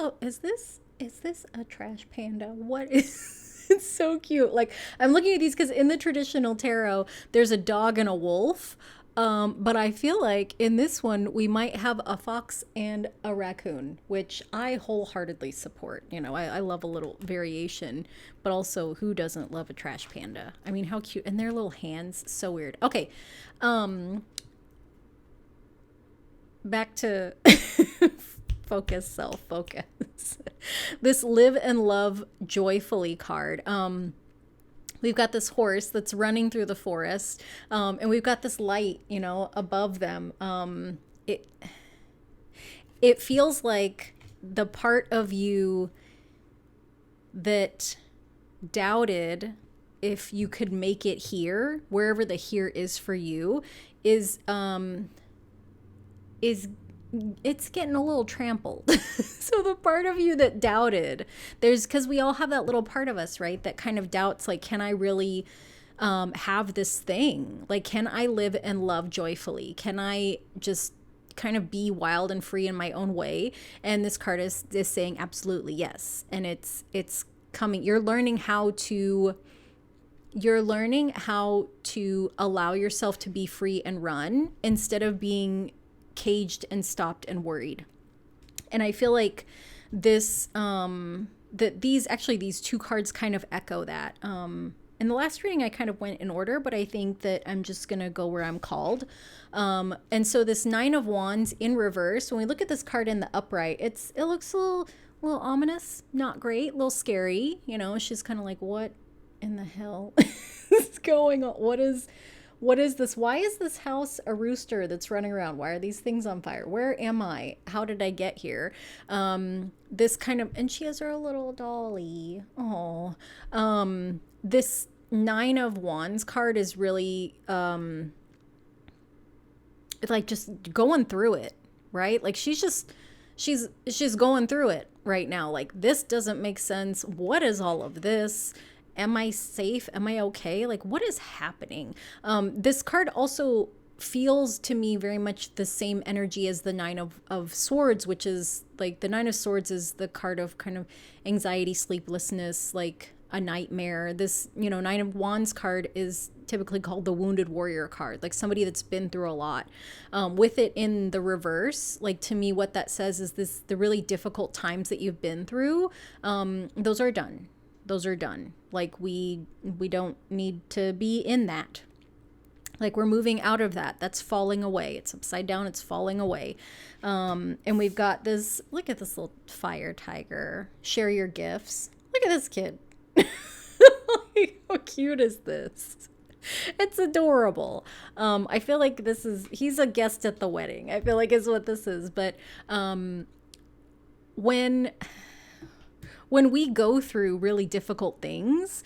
a trash panda? What is, it's so cute. Like, I'm looking at these because in the traditional tarot, there's a dog and a wolf. But I feel like in this one, we might have a fox and a raccoon, which I wholeheartedly support. You know, I love a little variation, but also who doesn't love a trash panda? I mean, how cute. And their little hands, so weird. Okay. Back to focus, self-focus. This live and love joyfully card. We've got this horse that's running through the forest, and we've got this light, you know, above them. It feels like the part of you that doubted if you could make it here, wherever the here is for you, is it's getting a little trampled. So the part of you that doubted, because we all have that little part of us, right, that kind of doubts, like, can I really have this thing? Like, can I live and love joyfully? Can I just kind of be wild and free in my own way? And this card is saying absolutely yes. And it's coming. You're learning how to allow yourself to be free and run instead of being caged and stopped and worried. And I feel like this that these two cards kind of echo that. In the last reading I kind of went in order, but I think that I'm just gonna go where I'm called. And so this 9 of Wands in reverse, when we look at this card in the upright, it looks a little ominous, not great, a little scary. You know, she's kind of like, what in the hell is going on? What is this? Why is this house a rooster that's running around? Why are these things on fire? Where am I? How did I get here? This kind of, and she has her little dolly. Oh, this 9 of Wands card is really, it's like just going through it, right? Like she's going through it right now. Like, this doesn't make sense. What is all of this? Am I safe? Am I okay? Like, what is happening? This card also feels to me very much the same energy as the 9 of Swords, which is like, the 9 of Swords is the card of kind of anxiety, sleeplessness, like a nightmare. This, 9 of Wands card is typically called the Wounded Warrior card, like somebody that's been through a lot. With it in the reverse, like, to me, what that says is the really difficult times that you've been through, those are done. Those are done. Like, we don't need to be in that. Like, we're moving out of that. That's falling away. It's upside down. It's falling away. And we've got this, look at this little fire tiger. Share your gifts. Look at this kid. How cute is this? It's adorable. I feel like he's a guest at the wedding, I feel like is what this is. But when we go through really difficult things,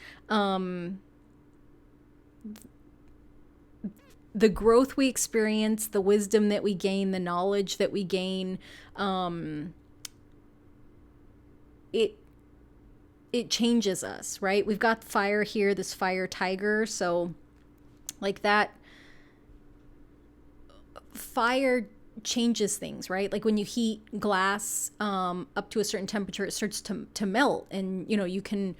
the growth we experience, the wisdom that we gain, the knowledge that we gain, it changes us, right? We've got fire here, this fire tiger. So like, that fire changes things, right? Like, when you heat glass up to a certain temperature, it starts to melt, and you can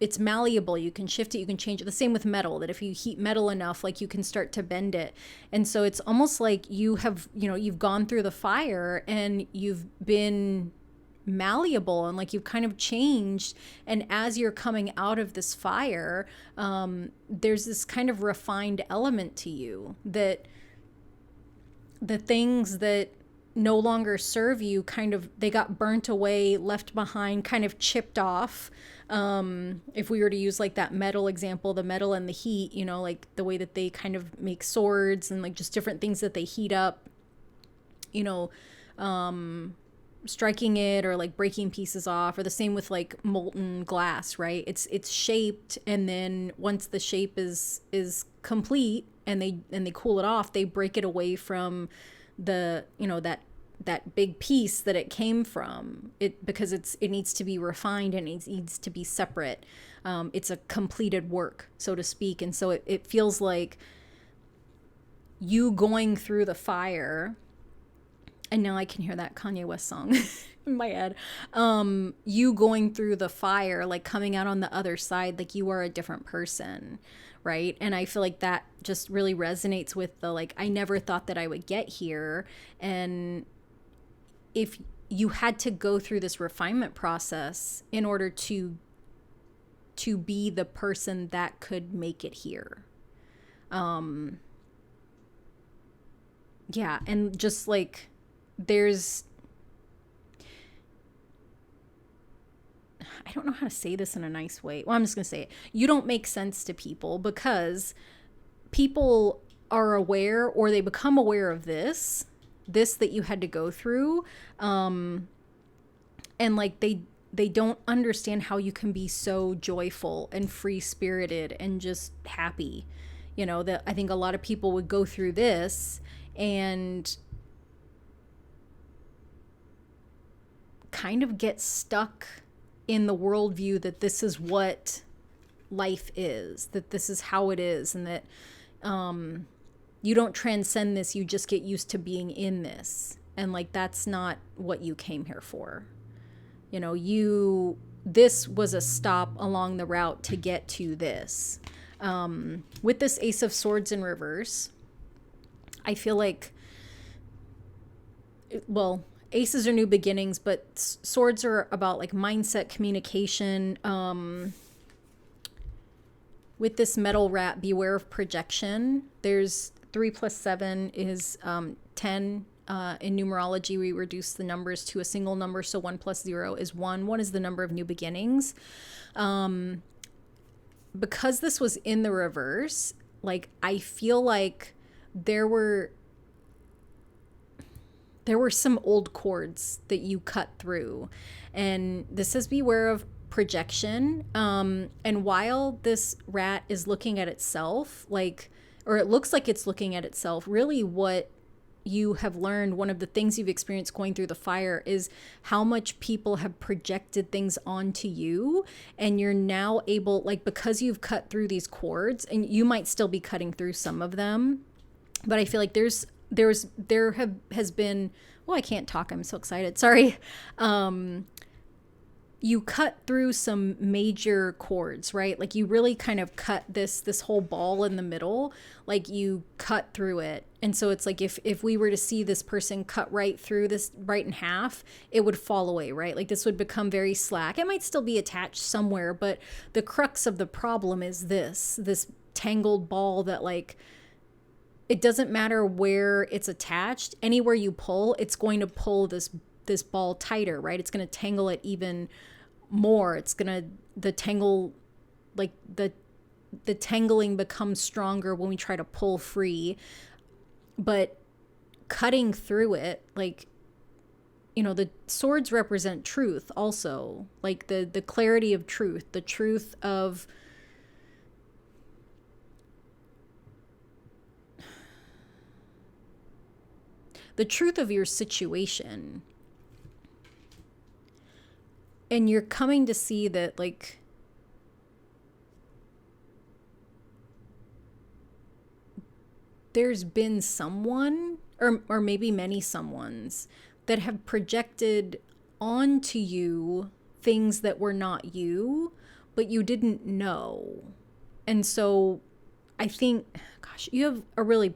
it's malleable, you can shift it, you can change it. The same with metal, that if you heat metal enough, like, you can start to bend it. And so it's almost like you have, you've gone through the fire and you've been malleable and like you've kind of changed. And as you're coming out of this fire, there's this kind of refined element to you, that the things that no longer serve you kind of, they got burnt away, left behind, kind of chipped off. If we were to use like that metal example, the metal and the heat, you know, like the way that they kind of make swords and like just different things that they heat up, you know, striking it or like breaking pieces off, or the same with like molten glass, right? It's shaped, and then once the shape is complete and they cool it off, they break it away from the, you know, that big piece that it came from, it, because it needs to be refined and it needs to be separate. It's a completed work, so to speak. And so it feels like you going through the fire. And now I can hear that Kanye West song in my head. You going through the fire, like coming out on the other side, like you are a different person, right? And I feel like that just really resonates with the, like, I never thought that I would get here. And if you had to go through this refinement process in order to be the person that could make it here. Yeah, and just like, there's, I don't know how to say this in a nice way. Well, I'm just going to say it. You don't make sense to people because people are aware, or they become aware of this that you had to go through. And like they don't understand how you can be so joyful and free-spirited and just happy. You know, that I think a lot of people would go through this and kind of get stuck in the worldview that this is what life is, that this is how it is, and that you don't transcend this, you just get used to being in this. And like, that's not what you came here for. You know, this was a stop along the route to get to this. With this Ace of Swords in reverse, I feel like, well, aces are new beginnings, but swords are about like mindset, communication. With this metal rat, beware of projection. There's 3 + 7 is 10. In numerology, we reduce the numbers to a single number. So 1 + 0 is 1. 1 is the number of new beginnings. Because this was in the reverse, like, I feel like there were some old cords that you cut through. And this says beware of projection. And while this rat is looking at itself, like, or it looks like it's looking at itself, really what you have learned, one of the things you've experienced going through the fire, is how much people have projected things onto you. And you're now able, like, because you've cut through these cords, and you might still be cutting through some of them, but I feel like there has been, I can't talk, I'm so excited, sorry. You cut through some major chords, right? Like, you really kind of cut this whole ball in the middle, like you cut through it. And so it's like, if we were to see this person cut right through this, right in half, it would fall away, right? Like, this would become very slack. It might still be attached somewhere, but the crux of the problem is this tangled ball that, like, it doesn't matter where it's attached. Anywhere you pull, it's going to pull this ball tighter, right? It's going to tangle it even more. It's going to, the tangling becomes stronger when we try to pull free. But cutting through it, like, you know, the swords represent truth also, like the clarity of truth, the truth of your situation. And you're coming to see that, like, there's been someone, or maybe many someones, that have projected onto you things that were not you, but you didn't know. And so I think, gosh, you have a really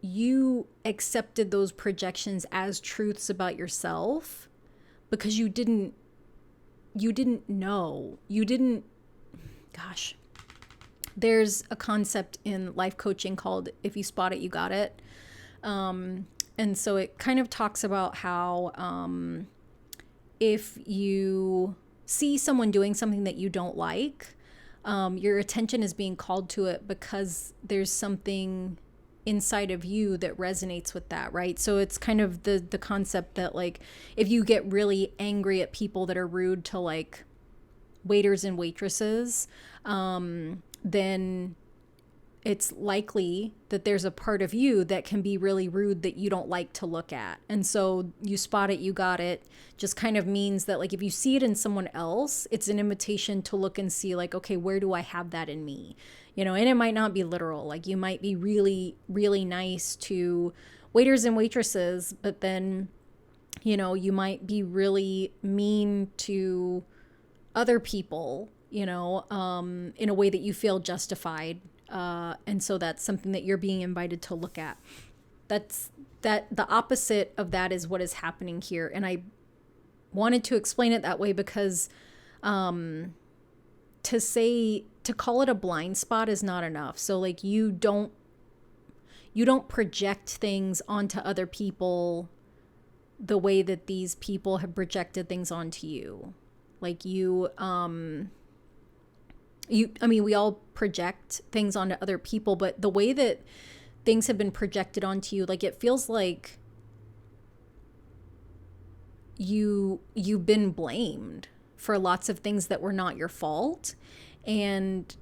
you accepted those projections as truths about yourself because you didn't know. You didn't, gosh, there's a concept in life coaching called if you spot it, you got it. And so it kind of talks about how if you see someone doing something that you don't like, your attention is being called to it because there's something inside of you that resonates with that, right? So it's kind of the concept that like if you get really angry at people that are rude to like waiters and waitresses, then it's likely that there's a part of you that can be really rude that you don't like to look at. And so you spot it, you got it, just kind of means that like if you see it in someone else, it's an invitation to look and see like, okay, where do I have that in me? You know, and it might not be literal. Like you might be really, really nice to waiters and waitresses, but then, you know, you might be really mean to other people, you know, in a way that you feel justified. And so that's something that you're being invited to look at. The opposite of that is what is happening here. And I wanted to explain it that way because to call it a blind spot is not enough. So like you don't project things onto other people the way that these people have projected things onto you. Like we all project things onto other people, but the way that things have been projected onto you, like it feels like you've been blamed for lots of things that were not your fault, and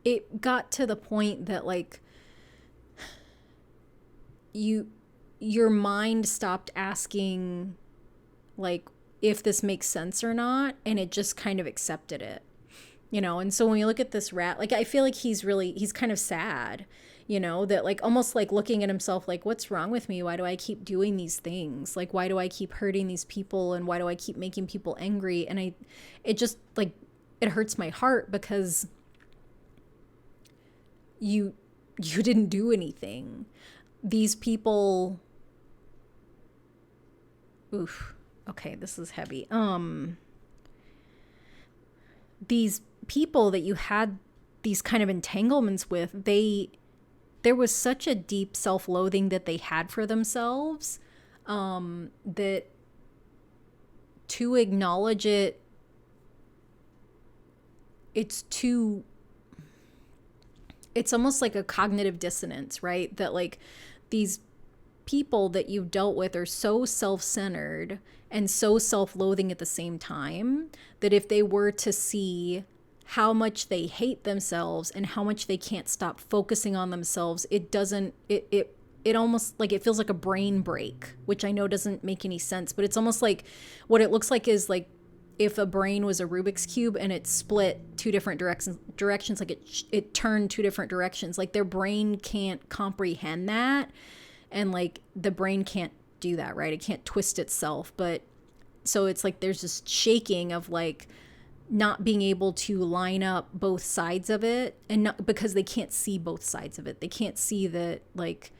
it got to the point that like your mind stopped asking like if this makes sense or not, and it just kind of accepted it, you know. And so when you look at this rat, like I feel like he's kind of sad, you know, that like almost like looking at himself like, what's wrong with me? Why do I keep doing these things? Like, why do I keep hurting these people, and why do I keep making people angry? And it just like, it hurts my heart because you didn't do anything. These people, oof, okay, this is heavy. These people that you had these kind of entanglements with, there was such a deep self-loathing that they had for themselves, that to acknowledge it, it's almost like a cognitive dissonance, right? That like these people that you've dealt with are so self-centered and so self-loathing at the same time that if they were to see how much they hate themselves and how much they can't stop focusing on themselves, it almost like it feels like a brain break, which I know doesn't make any sense, but it's almost like what it looks like is like if a brain was a Rubik's Cube and it split two different directions, like it turned two different directions, like their brain can't comprehend that. And like the brain can't do that, right? It can't twist itself. But so it's like there's this shaking of like not being able to line up both sides of it, and not because they can't see both sides of it. They can't see that like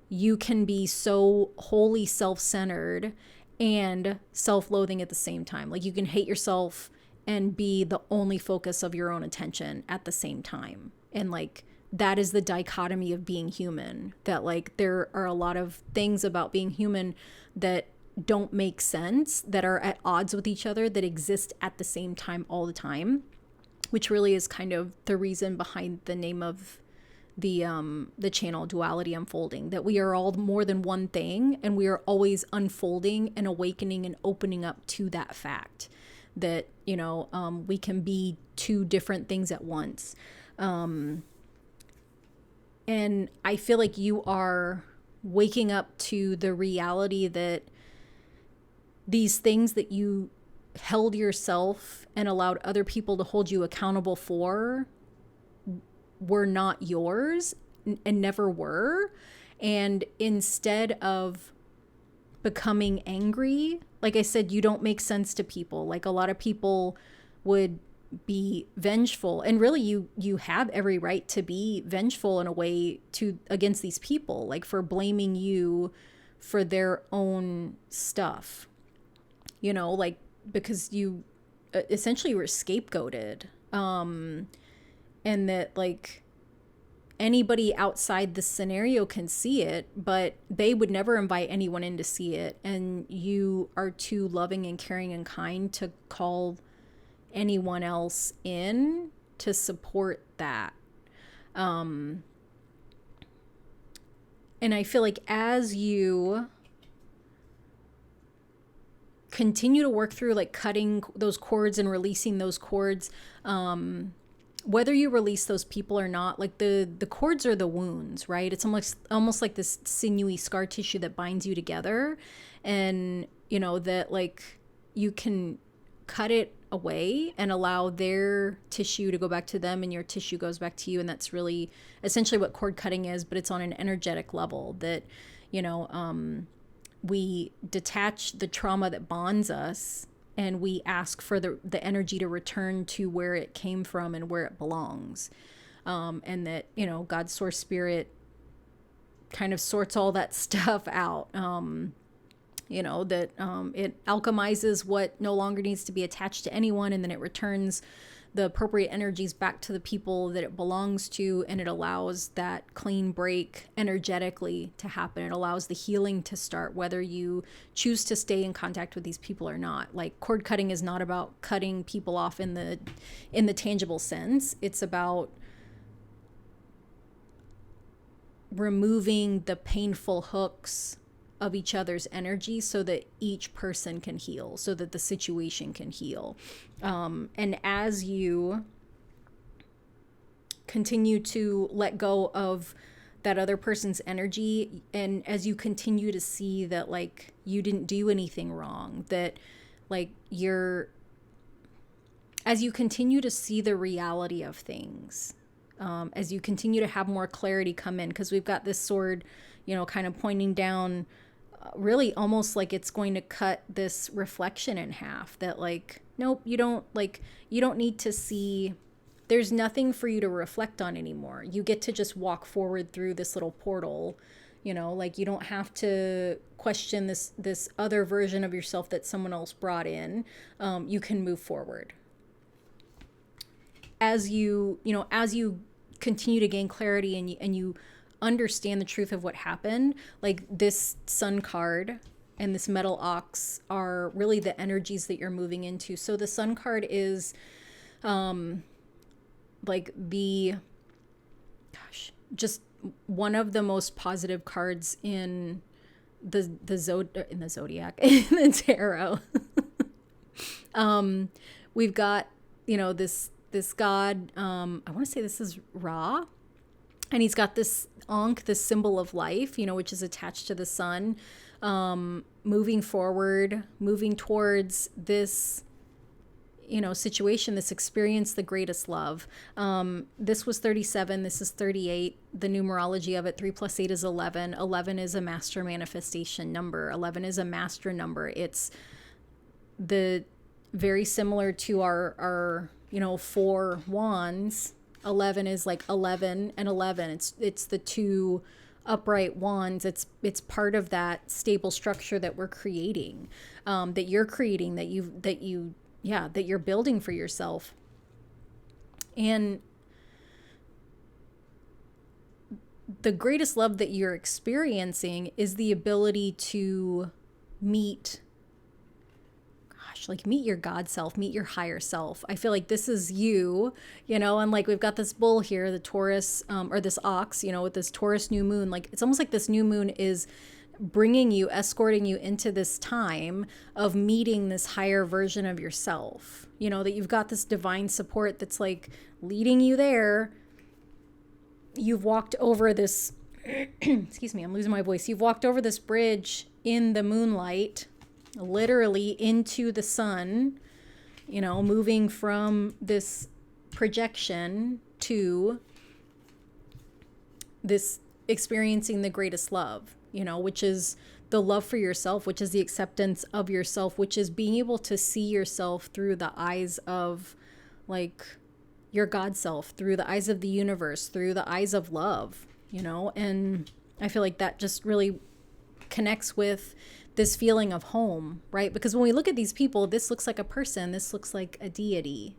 you can be so wholly self-centered and self-loathing at the same time. Like you can hate yourself and be the only focus of your own attention at the same time. And like that is the dichotomy of being human, that like there are a lot of things about being human that don't make sense, that are at odds with each other, that exist at the same time all the time, which really is kind of the reason behind the name of the channel, Duality Unfolding, that we are all more than one thing, and we are always unfolding and awakening and opening up to that fact that, you know, we can be two different things at once. And I feel like you are waking up to the reality that these things that you held yourself and allowed other people to hold you accountable for were not yours and never were. And instead of becoming angry, like I said, you don't make sense to people. Like a lot of people would be vengeful. And really you have every right to be vengeful in a way to against these people, like for blaming you for their own stuff, you know, like because you essentially were scapegoated. And that like anybody outside the scenario can see it, but they would never invite anyone in to see it. And you are too loving and caring and kind to call anyone else in to support that. And I feel like as you continue to work through like cutting those cords and releasing those cords, whether you release those people or not, like the cords are the wounds, right? It's almost like this sinewy scar tissue that binds you together. And, you know, that like you can cut it away and allow their tissue to go back to them and your tissue goes back to you. And that's really essentially what cord cutting is, but it's on an energetic level that, you know, we detach the trauma that bonds us and we ask for the energy to return to where it came from and where it belongs. And that, you know, God's source spirit kind of sorts all that stuff out. You know, that it alchemizes what no longer needs to be attached to anyone, and then it returns the appropriate energies back to the people that it belongs to, and it allows that clean break energetically to happen. It allows the healing to start, whether you choose to stay in contact with these people or not. Like cord cutting is not about cutting people off in the tangible sense. It's about removing the painful hooks of each other's energy so that each person can heal, so that the situation can heal. And as you continue to let go of that other person's energy, and as you continue to see that like you didn't do anything wrong, that like as you continue to see the reality of things, as you continue to have more clarity come in, because we've got this sword, you know, kind of pointing down, really almost like it's going to cut this reflection in half, that like, nope, you don't need to see, there's nothing for you to reflect on anymore. You get to just walk forward through this little portal, you know, like you don't have to question this other version of yourself that someone else brought in. You can move forward. As you continue to gain clarity and you understand the truth of what happened, like this sun card and this metal ox are really the energies that you're moving into. So the sun card is like just one of the most positive cards in the zodiac, in the tarot. We've got, you know, this god, I want to say this is Ra, and he's got this Ankh, this symbol of life, you know, which is attached to the sun, moving forward, moving towards this, you know, situation, this experience, the greatest love. This was 37. This is 38. The numerology of it, 3 + 8 is 11. 11 is a master manifestation number. 11 is a master number. It's very similar to our, you know, 4 wands. 11 is like 11 and 11. It's the 2 upright wands. It's part of that stable structure that we're creating, that you're creating, that you're building for yourself. And the greatest love that you're experiencing is the ability to meet your God self, meet your higher self. I feel like this is you, you know, and like we've got this bull here, the Taurus, or this ox, you know, with this Taurus new moon. Like it's almost like this new moon is escorting you into this time of meeting this higher version of yourself, you know, that you've got this divine support that's like leading you there. You've walked over this, excuse me, I'm losing my voice. You've walked over this bridge in the moonlight, literally into the sun, you know, moving from this projection to this experiencing the greatest love, you know, which is the love for yourself, which is the acceptance of yourself, which is being able to see yourself through the eyes of like your God self, through the eyes of the universe, through the eyes of love, you know? And I feel like that just really connects with this feeling of home, right? Because when we look at these people, this looks like a person, this looks like a deity.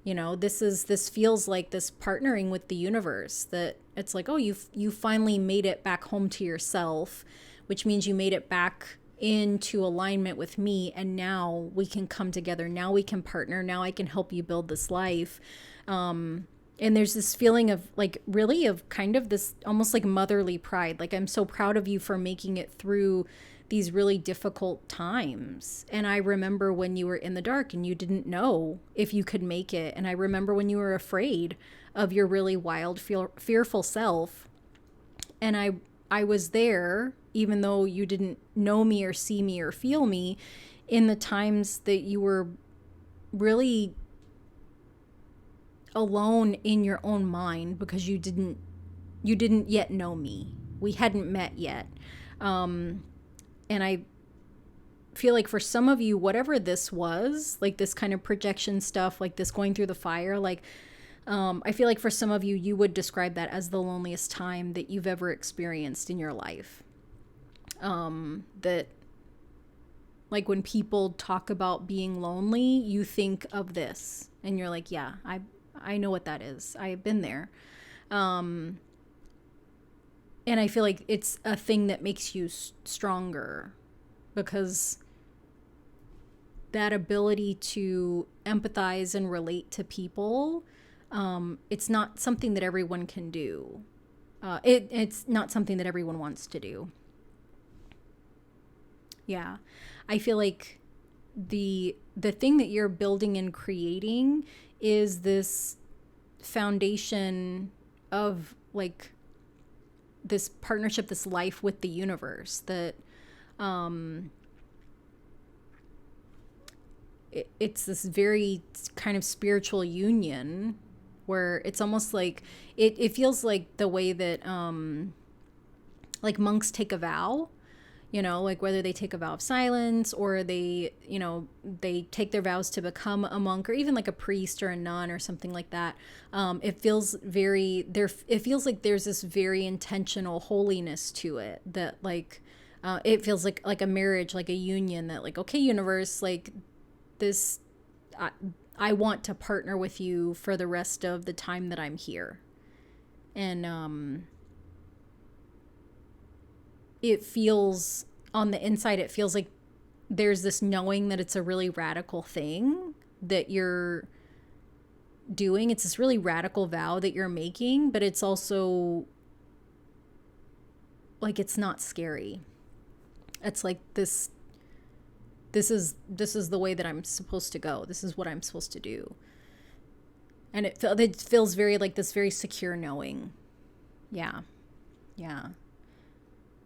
You know, this feels like this partnering with the universe, that it's like, oh, you finally made it back home to yourself, which means you made it back into alignment with me, and now we can come together. Now we can partner. Now I can help you build this life. And there's this feeling of like really of kind of this almost like motherly pride. Like, I'm so proud of you for making it through these really difficult times. And I remember when you were in the dark and you didn't know if you could make it. And I remember when you were afraid of your really wild, fearful self. And I was there, even though you didn't know me or see me or feel me, in the times that you were really alone in your own mind, because you didn't yet know me. We hadn't met yet. And I feel like for some of you, whatever this was, like this kind of projection stuff, like this going through the fire, like, I feel like for some of you, you would describe that as the loneliest time that you've ever experienced in your life. That like when people talk about being lonely, you think of this and you're like, yeah, I know what that is. I've been there. And I feel like it's a thing that makes you stronger, because that ability to empathize and relate to people, it's not something that everyone can do. It's not something that everyone wants to do. Yeah. I feel like the thing that you're building and creating is this foundation of like this partnership, this life with the universe, that it's this very kind of spiritual union where it's almost like it feels like the way that like monks take a vow, you know, like whether they take a vow of silence or they, you know, they take their vows to become a monk, or even like a priest or a nun or something like that. It feels very there. It feels like there's this very intentional holiness to it, that like it feels like a marriage, like a union, that like, okay, universe, like this, I want to partner with you for the rest of the time that I'm here. And it feels on the inside, it feels like there's this knowing that it's a really radical thing that you're doing. It's this really radical vow that you're making, but it's also like, it's not scary. It's like this is the way that I'm supposed to go. This is what I'm supposed to do. And it feels very like this very secure knowing. Yeah. Yeah.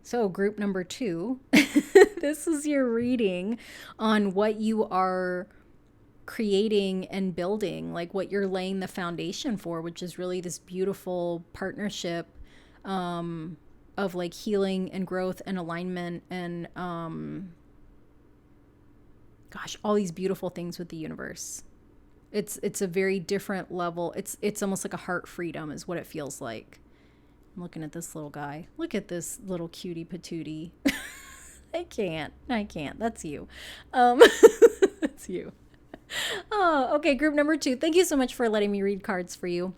So group number 2, this is your reading on what you are creating and building, like what you're laying the foundation for, which is really this beautiful partnership of like healing and growth and alignment and gosh, all these beautiful things with the universe. It's a very different level. It's almost like a heart freedom is what it feels like. I'm looking at this little guy. Look at this little cutie patootie. I can't. That's you. That's you. Oh, okay. Group number 2. Thank you so much for letting me read cards for you.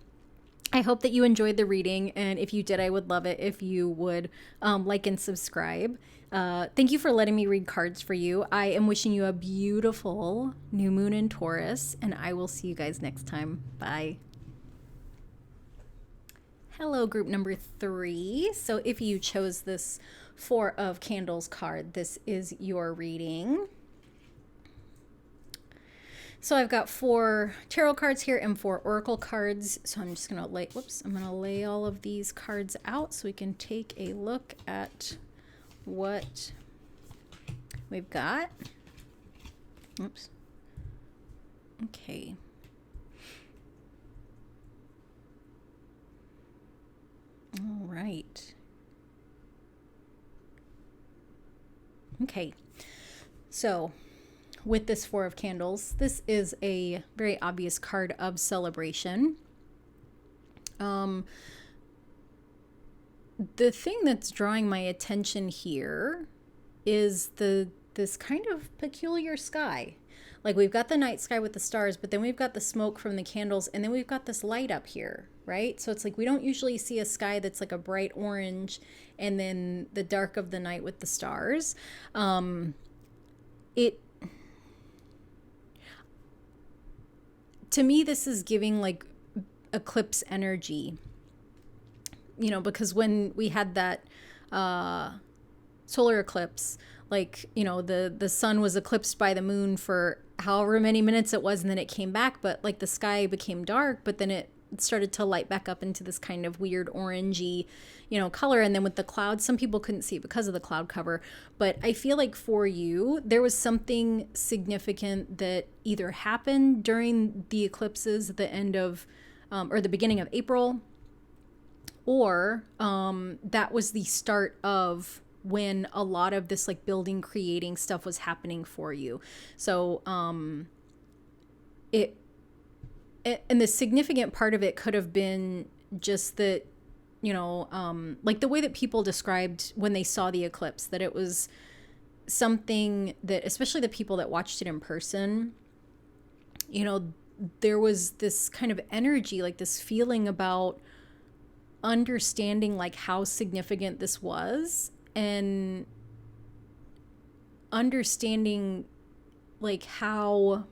I hope that you enjoyed the reading. And if you did, I would love it if you would like and subscribe. Thank you for letting me read cards for you. I am wishing you a beautiful new moon in Taurus, and I will see you guys next time. Bye. Hello, group number 3. So if you chose this 4 of Candles card, this is your reading. So I've got 4 tarot cards here and 4 oracle cards. So I'm just going to lay all of these cards out so we can take a look at what we've got. Oops. Okay. All right. Okay. So with this Four of Candles, this is a very obvious card of celebration. The thing that's drawing my attention here is this kind of peculiar sky. Like, we've got the night sky with the stars, but then we've got the smoke from the candles, and then we've got this light up here, right? So it's like we don't usually see a sky that's like a bright orange and then the dark of the night with the stars. It To me, this is giving like eclipse energy, you know, because when we had that solar eclipse, like, you know, the sun was eclipsed by the moon for however many minutes it was, and then it came back, but like the sky became dark, but then it started to light back up into this kind of weird orangey, you know, color. And then with the clouds, some people couldn't see it because of the cloud cover, but I feel like for you there was something significant that either happened during the eclipses at the end of or the beginning of April, or that was the start of when a lot of this like building, creating stuff was happening for you. So and the significant part of it could have been just that, you know, like the way that people described when they saw the eclipse, that it was something that, especially the people that watched it in person, you know, there was this kind of energy, like this feeling about understanding like how significant this was, and understanding like how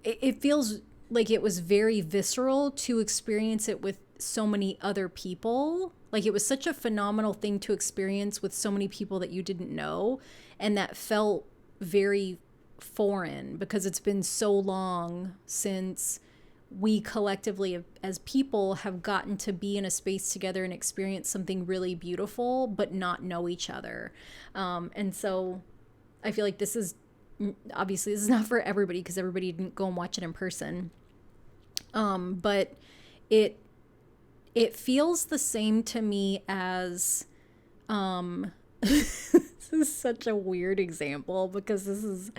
it feels like it was very visceral to experience it with so many other people. Like, it was such a phenomenal thing to experience with so many people that you didn't know, and that felt very foreign because it's been so long since we collectively as people have gotten to be in a space together and experience something really beautiful but not know each other. And so I feel like this is, obviously this is not for everybody because everybody didn't go and watch it in person, but it feels the same to me as this is such a weird example because this is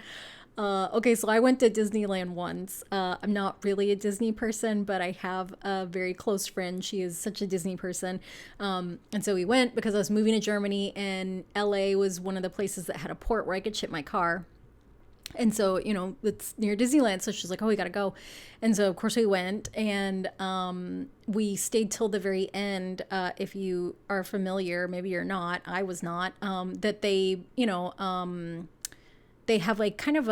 okay, so I went to Disneyland once. I'm not really a Disney person, but I have a very close friend. She is such a Disney person. And so we went because I was moving to Germany, and LA was one of the places that had a port where I could ship my car. And so, you know, it's near Disneyland. So she's like, oh, we got to go. And so, of course, we went, and we stayed till the very end. If you are familiar, maybe you're not, I was not, that they, you know, they have like kind of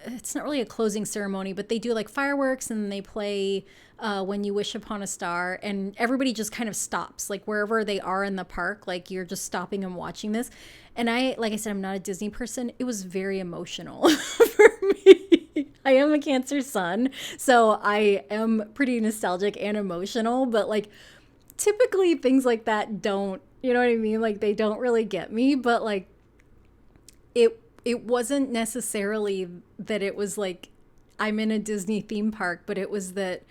it's not really a closing ceremony, but they do like fireworks, and they play When You Wish Upon a Star, and everybody just kind of stops, like wherever they are in the park, like you're just stopping and watching this. And like I said, I'm not a Disney person. It was very emotional for me. I am a Cancer sun, so I am pretty nostalgic and emotional, but like typically things like that don't, you know what I mean? Like, they don't really get me, but like it wasn't necessarily that it was like I'm in a Disney theme park, but it was that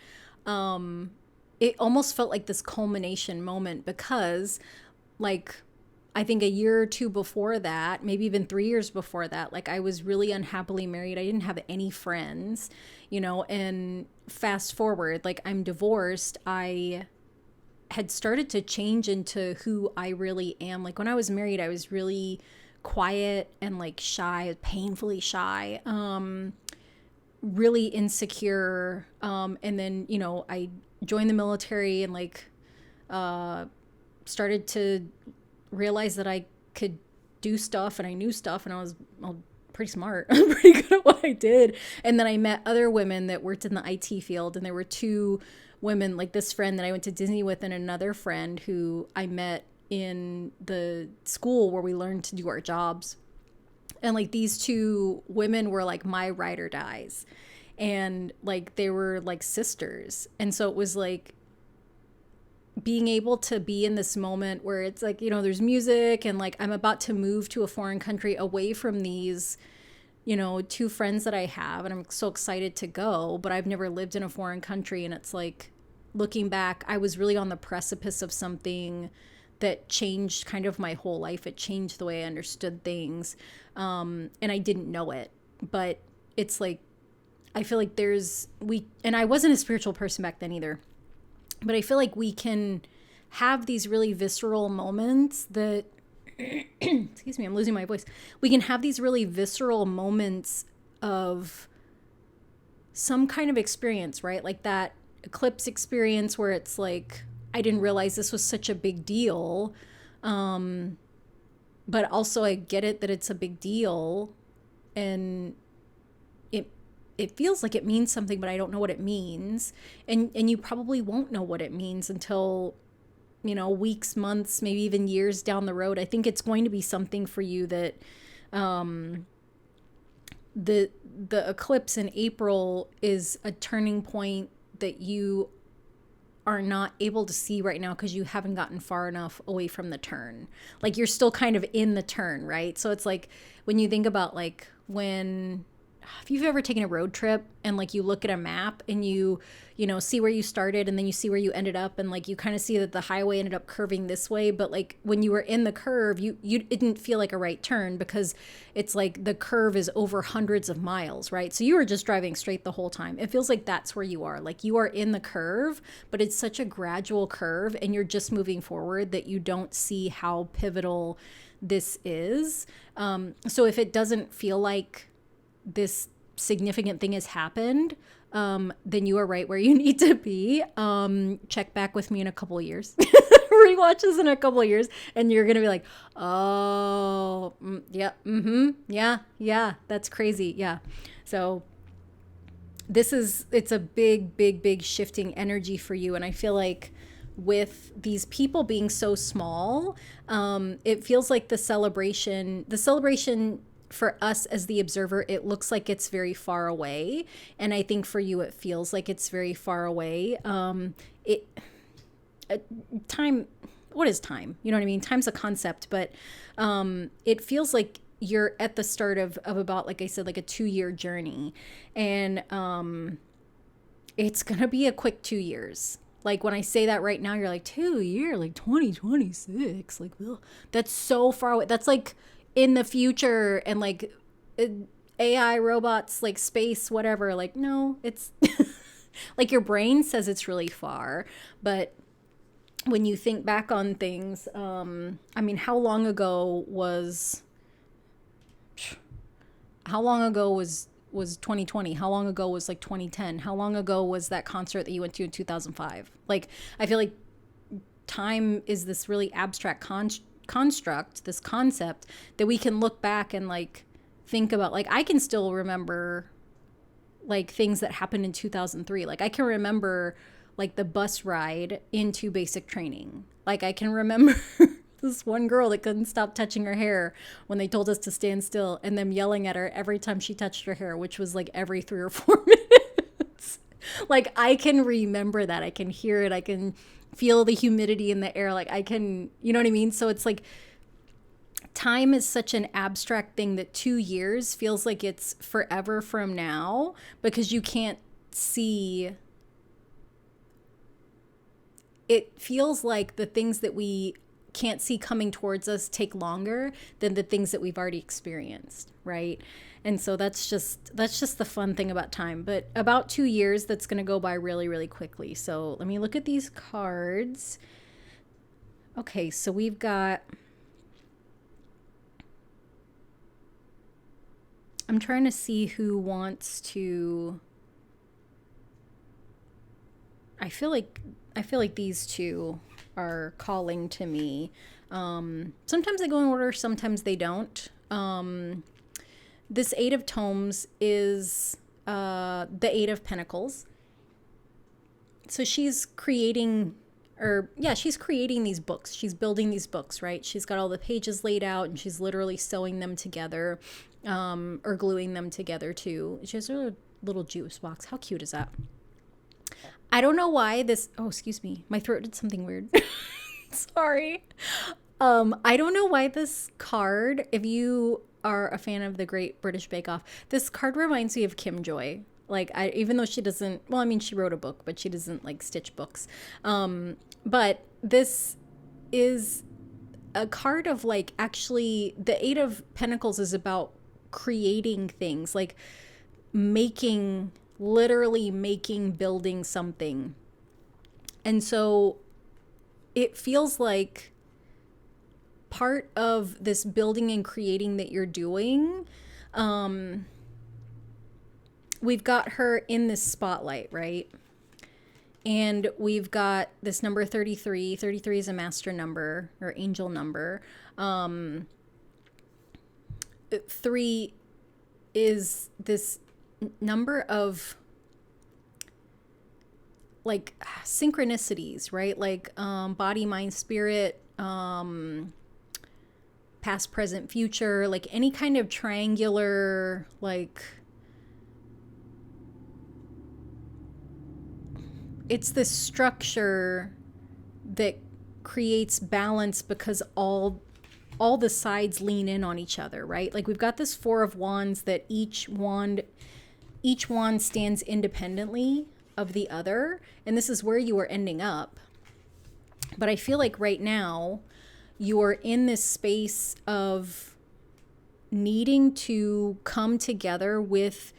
it almost felt like this culmination moment because, like, I think a year or two before that, maybe even 3 years before that, like, I was really unhappily married. I didn't have any friends, you know, and fast forward, like, I'm divorced. I had started to change into who I really am. Like, when I was married, I was really quiet and like shy, painfully shy, really insecure. And then, you know, I joined the military and like started to realize that I could do stuff, and I knew stuff, and I was pretty smart. I'm pretty good at what I did. And then I met other women that worked in the IT field, and there were two women, like this friend that I went to Disney with, and another friend who I met in the school where we learned to do our jobs. And like these two women were like my ride or dies, and like they were like sisters. And so it was like being able to be in this moment where it's like, you know, there's music, and like I'm about to move to a foreign country away from these, you know, two friends that I have, and I'm so excited to go, but I've never lived in a foreign country. And it's like, looking back, I was really on the precipice of something that changed kind of my whole life. It changed the way I understood things. And I didn't know it, but it's like, I feel like and I wasn't a spiritual person back then either, but I feel like we can have these really visceral moments that, excuse me, I'm losing my voice. We can have these really visceral moments of some kind of experience, right? Like that eclipse experience where it's like, I didn't realize this was such a big deal. But also I get it that it's a big deal, and it feels like it means something, but I don't know what it means. And you probably won't know what it means until, weeks, months, maybe even years down the road. I think it's going to be something for you that the eclipse in April is a turning point that you are not able to see right now because you haven't gotten far enough away from the turn. Like you're still kind of in the turn, right? So it's like when you think about like if you've ever taken a road trip and like you look at a map and you see where you started and then you see where you ended up, and like you kind of see that the highway ended up curving this way, but like when you were in the curve, it didn't feel like a right turn because it's like the curve is over hundreds of miles, right? So you were just driving straight the whole time. It feels like that's where you are. Like you are in the curve, but it's such a gradual curve and you're just moving forward that you don't see how pivotal this is. So if it doesn't feel like this significant thing has happened, then you are right where you need to be. Check back with me in a couple of years. Rewatch this in a couple of years and you're gonna be like, oh, yeah, yeah, that's crazy. Yeah. So it's a big shifting energy for you. And I feel like with these people being so small, it feels like the celebration for us as the observer, it looks like it's very far away. And I think for you, it feels like it's very far away. Time, what is time? You know what I mean? Time's a concept, but it feels like you're at the start of about, like I said, like a 2-year journey. And it's going to be a quick 2 years. Like when I say that right now, you're like 2 years, like 2026. Like, ugh, that's so far away. That's like in the future and like AI robots, like space, whatever. Like, no, it's like your brain says it's really far. But when you think back on things, I mean, how long ago was 2020? How long ago was like 2010? How long ago was that concert that you went to in 2005? Like, I feel like time is this really abstract construct, this concept that we can look back and like think about. Like I can still remember like things that happened in 2003. Like I can remember like the bus ride into basic training. Like I can remember this one girl that couldn't stop touching her hair when they told us to stand still, and them yelling at her every time she touched her hair, which was like every 3 or 4 minutes. Like I can remember that. I can hear it. I can feel the humidity in the air. Like I can, you know what I mean? So it's like time is such an abstract thing that 2 years feels like it's forever from now, because you can't see. It feels like the things that we can't see coming towards us take longer than the things that we've already experienced, right? And so that's just the fun thing about time. But about 2 years, that's going to go by really, really quickly. So let me look at these cards. Okay, so we've got, I'm trying to see who wants to, I feel like these two are calling to me. Sometimes they go in order, sometimes they don't. This 8 of Tomes is the 8 of Pentacles. So she's creating these books. She's building these books, right? She's got all the pages laid out and she's literally sewing them together, or gluing them together too. She has a little juice box. How cute is that? I don't know why this, oh, excuse me. My throat did something weird. Sorry. I don't know why this card, if you are a fan of the Great British Bake Off, this card reminds me of Kim Joy. Like, even though she doesn't, well, I mean, she wrote a book, but she doesn't like stitch books. But this is a card of like, actually the Eight of Pentacles is about creating things, like literally making, building something. And so it feels like part of this building and creating that you're doing, we've got her in this spotlight, right? And we've got this number 33. 33 is a master number or angel number. 3 is this number of like synchronicities, right? Like body, mind, spirit, past, present, future, like any kind of triangular, like it's this structure that creates balance because all the sides lean in on each other, right? Like we've got this Four of Wands that each wand stands independently of the other, and this is where you are ending up. But I feel like right now you're in this space of needing to come together with,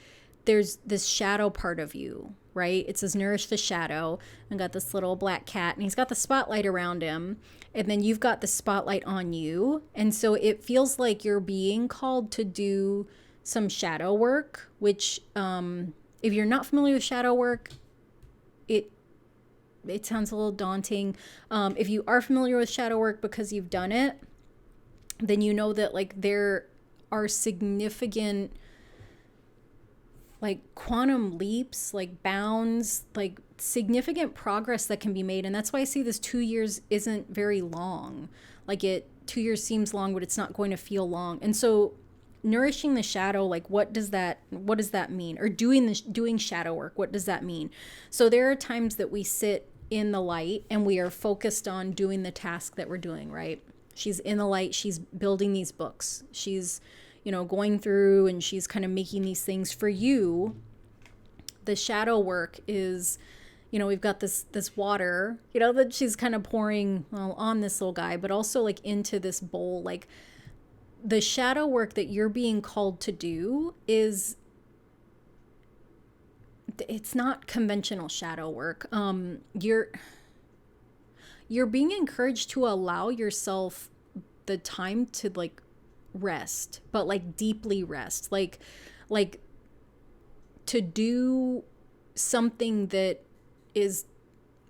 there's this shadow part of you, right? It says nourish the shadow, and got this little black cat, and he's got the spotlight around him, and then you've got the spotlight on you. And so it feels like you're being called to do some shadow work, which if you're not familiar with shadow work, it sounds a little daunting. If you are familiar with shadow work because you've done it, then you know that like there are significant like quantum leaps, like bounds, like significant progress that can be made. And that's why I see this 2 years isn't very long. Like 2 years seems long, but it's not going to feel long. And so nourishing the shadow, like what does that mean? Or doing shadow work, what does that mean? So there are times that we sit in the light and we are focused on doing the task that we're doing, right? She's in the light, she's building these books, she's going through and she's kind of making these things. For you, the shadow work is, we've got this water, that she's kind of pouring on this little guy, but also like into this bowl. Like the shadow work that you're being called to do it's not conventional shadow work. You're being encouraged to allow yourself the time to like rest, but like deeply rest, like to do something that is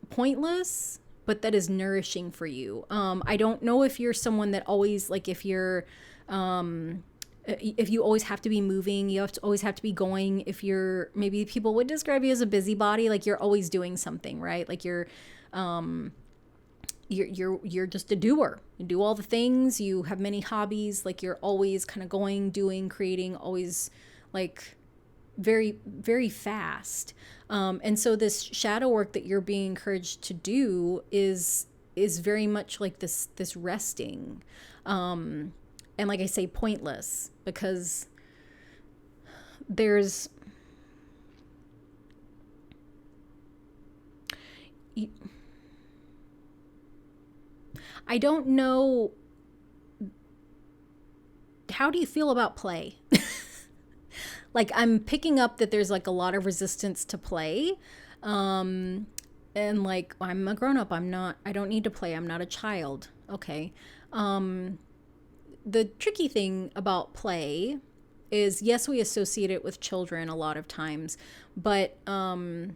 pointless but that is nourishing for you. I don't know if you're someone that always, like, if you always have to be moving, always have to be going. If maybe people would describe you as a busybody, like you're always doing something, right? Like you're just a doer. You do all the things, you have many hobbies, like you're always kind of going, doing, creating, always like very, very fast. And so this shadow work that you're being encouraged to do is very much like this resting. And like I say, pointless, because I don't know. How do you feel about play? Like I'm picking up that there's like a lot of resistance to play. And like, I'm a grown up. I don't need to play. I'm not a child. Okay. The tricky thing about play is, yes, we associate it with children a lot of times, but the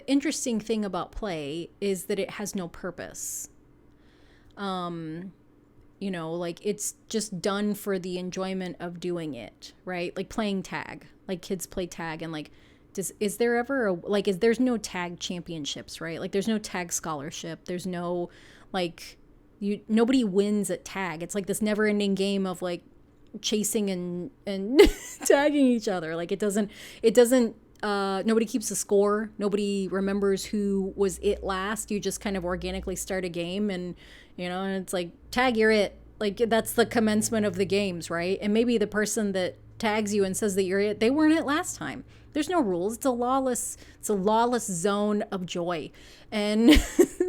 interesting thing about play is that it has no purpose. Like it's just done for the enjoyment of doing it, right? Like playing tag, like kids play tag, and like, is there ever there's no tag championships, right? Like there's no tag scholarship. There's no, like, nobody wins at tag. It's like this never ending game of like chasing and tagging each other. Like it doesn't, nobody keeps a score. Nobody remembers who was it last. You just kind of organically start a game and it's like, tag, you're it. Like that's the commencement of the games, right? And maybe the person that tags you and says that you're it, they weren't it last time. There's no rules. It's a lawless zone of joy. And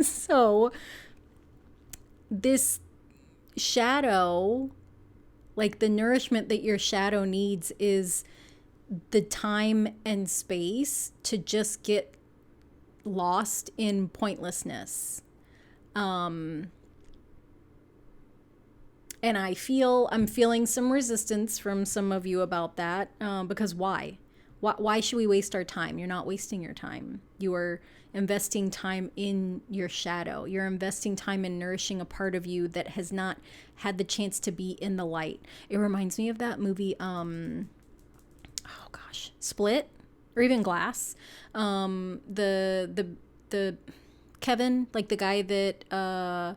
so this shadow, like the nourishment that your shadow needs is the time and space to just get lost in pointlessness. And I'm feeling some resistance from some of you about that, because why? Why should we waste our time? You're not wasting your time. You are investing time in your shadow. You're investing time in nourishing a part of you that has not had the chance to be in the light. It reminds me of that movie, Split, or even Glass. The Kevin, like the guy that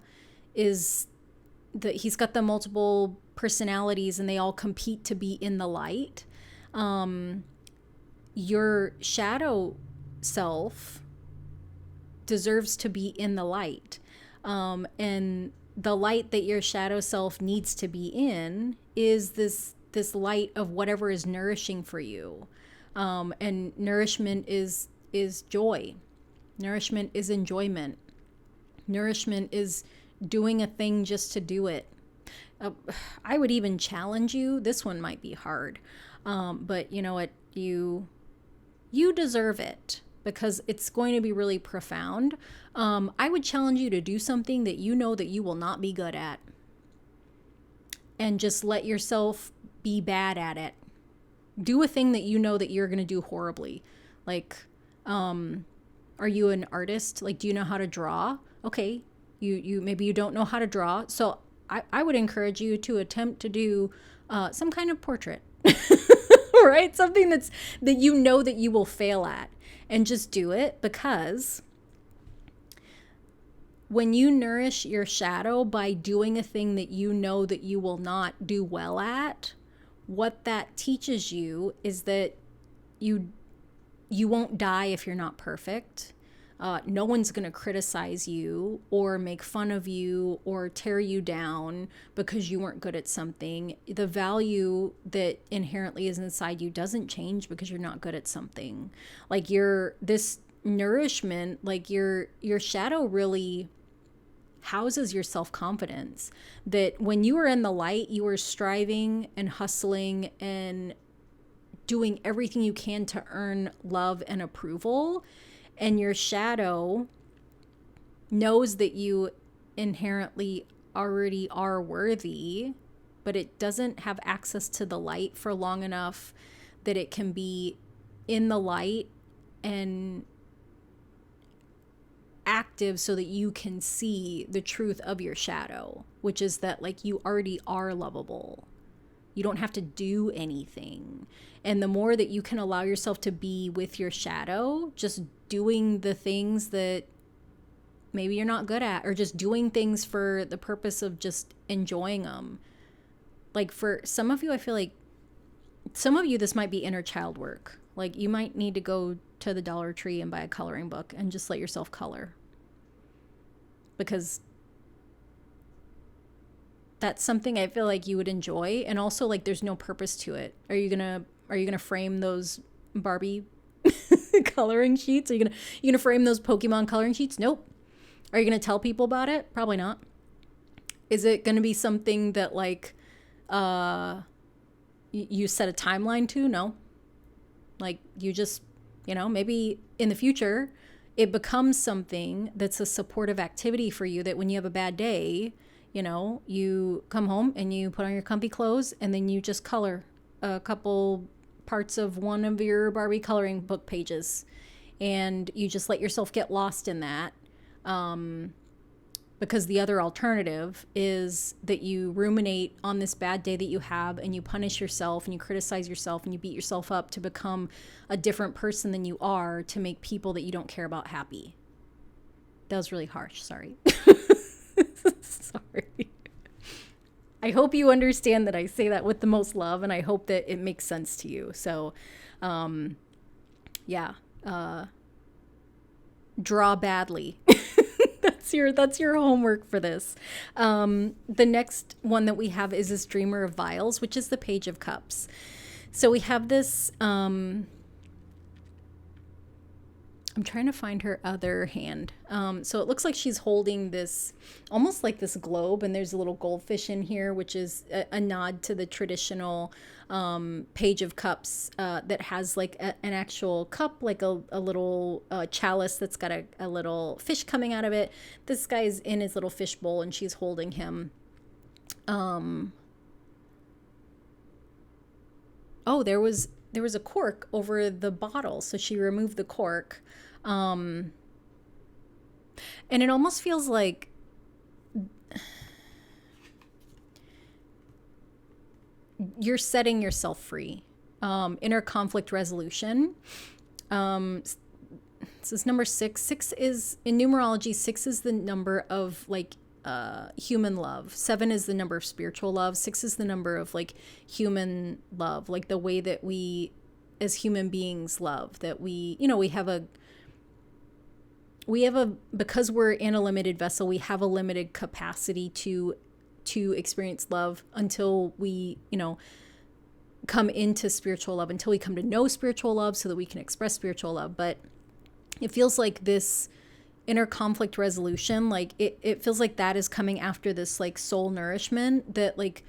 he's got the multiple personalities and they all compete to be in the light. Your shadow self deserves to be in the light. And the light that your shadow self needs to be in is this light of whatever is nourishing for you. And nourishment is joy. Nourishment is enjoyment. Nourishment is doing a thing just to do it. I would even challenge you. This one might be hard. But you know what? You deserve it, because it's going to be really profound. I would challenge you to do something that you know that you will not be good at. And just let yourself be bad at it. Do a thing that you know that you're going to do horribly. Like, are you an artist? Like, do you know how to draw? Okay. You maybe you don't know how to draw. So I would encourage you to attempt to do some kind of portrait. Right? Something that you know that you will fail at, and just do it, because when you nourish your shadow by doing a thing that you know that you will not do well at, what that teaches you is that you won't die if you're not perfect. No one's going to criticize you or make fun of you or tear you down because you weren't good at something. The value that inherently is inside you doesn't change because you're not good at something. Like this nourishment, like your shadow really houses your self-confidence. That when you are in the light, you are striving and hustling and doing everything you can to earn love and approval. And your shadow knows that you inherently already are worthy, but it doesn't have access to the light for long enough that it can be in the light and active so that you can see the truth of your shadow, which is that, like, you already are lovable. You don't have to do anything. And the more that you can allow yourself to be with your shadow, just doing the things that maybe you're not good at, or just doing things for the purpose of just enjoying them. Like, for some of you, I feel like some of you, this might be inner child work. Like, you might need to go to the Dollar Tree and buy a coloring book and just let yourself color. Because that's something I feel like you would enjoy. And also, like, there's no purpose to it. Are you gonna frame those Barbie coloring sheets? Are you gonna frame those Pokemon coloring sheets? Nope. Are you gonna tell people about it? Probably not. Is it gonna be something that, like, you set a timeline to? No. Like, you just, maybe in the future it becomes something that's a supportive activity for you, that when you have a bad day, you come home and you put on your comfy clothes and then you just color a couple parts of one of your Barbie coloring book pages, and you just let yourself get lost in that. Because the other alternative is that you ruminate on this bad day that you have, and you punish yourself and you criticize yourself and you beat yourself up to become a different person than you are, to make people that you don't care about happy. That was really harsh. Sorry. Sorry. I hope you understand that I say that with the most love, and I hope that it makes sense to you. So, draw badly. That's your homework for this. The next one that we have is this Dreamer of Vials, which is the Page of Cups. So we have this I'm trying to find her other hand. So it looks like she's holding this, almost like this globe, and there's a little goldfish in here, which is a nod to the traditional Page of Cups that has like an actual cup, like a little chalice that's got a little fish coming out of it. This guy's in his little fish bowl, and she's holding him. Oh, there was a cork over the bottle, so she removed the cork. And it almost feels like you're setting yourself free. Inner conflict resolution. This is number 6. 6 is, in numerology, 6 is the number of like human love. 7 is the number of spiritual love. 6 is the number of like human love, like the way that we as human beings love, that we, you know, we have a, because we're in a limited vessel, we have a limited capacity to experience love until we, you know, come into spiritual love, until we come to know spiritual love so that we can express spiritual love. But it feels like this inner conflict resolution, like it feels like that is coming after this like soul nourishment, that like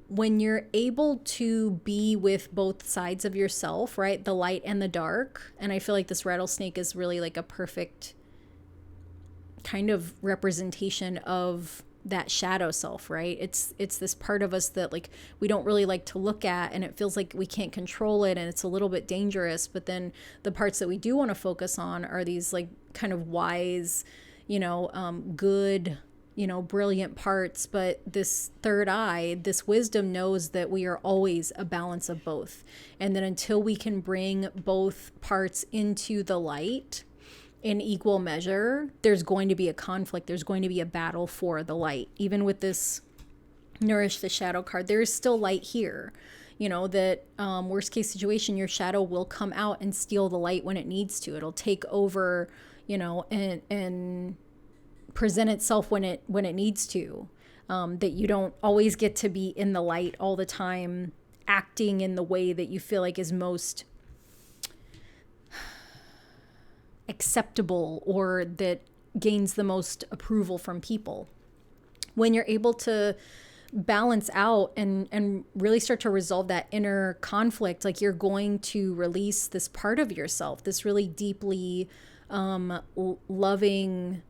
when you're able to be with both sides of yourself, right? The light and the dark. And I feel like this rattlesnake is really like a perfect kind of representation of that shadow self, right? It's this part of us that like we don't really like to look at, and it feels like we can't control it, and it's a little bit dangerous. But then the parts that we do want to focus on are these like kind of wise, you know, good, you know, brilliant parts. But this third eye, this wisdom, knows that we are always a balance of both, and that until we can bring both parts into the light in equal measure, there's going to be a conflict. There's going to be a battle for the light. Even with this Nourish the Shadow card, there is still light here. You know, that worst case situation, your shadow will come out and steal the light when it needs to. It'll take over, you know, and present itself when it needs to. That you don't always get to be in the light all the time, acting in the way that you feel like is most acceptable or that gains the most approval from people. When you're able to balance out and really start to resolve that inner conflict, like you're going to release this part of yourself, this really deeply loving,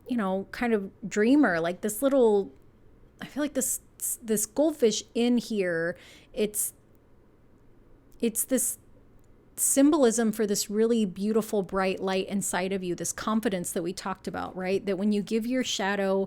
you know, kind of dreamer, like this little, I feel like this goldfish in here, it's this symbolism for this really beautiful bright light inside of you, this confidence that we talked about, right? That when you give your shadow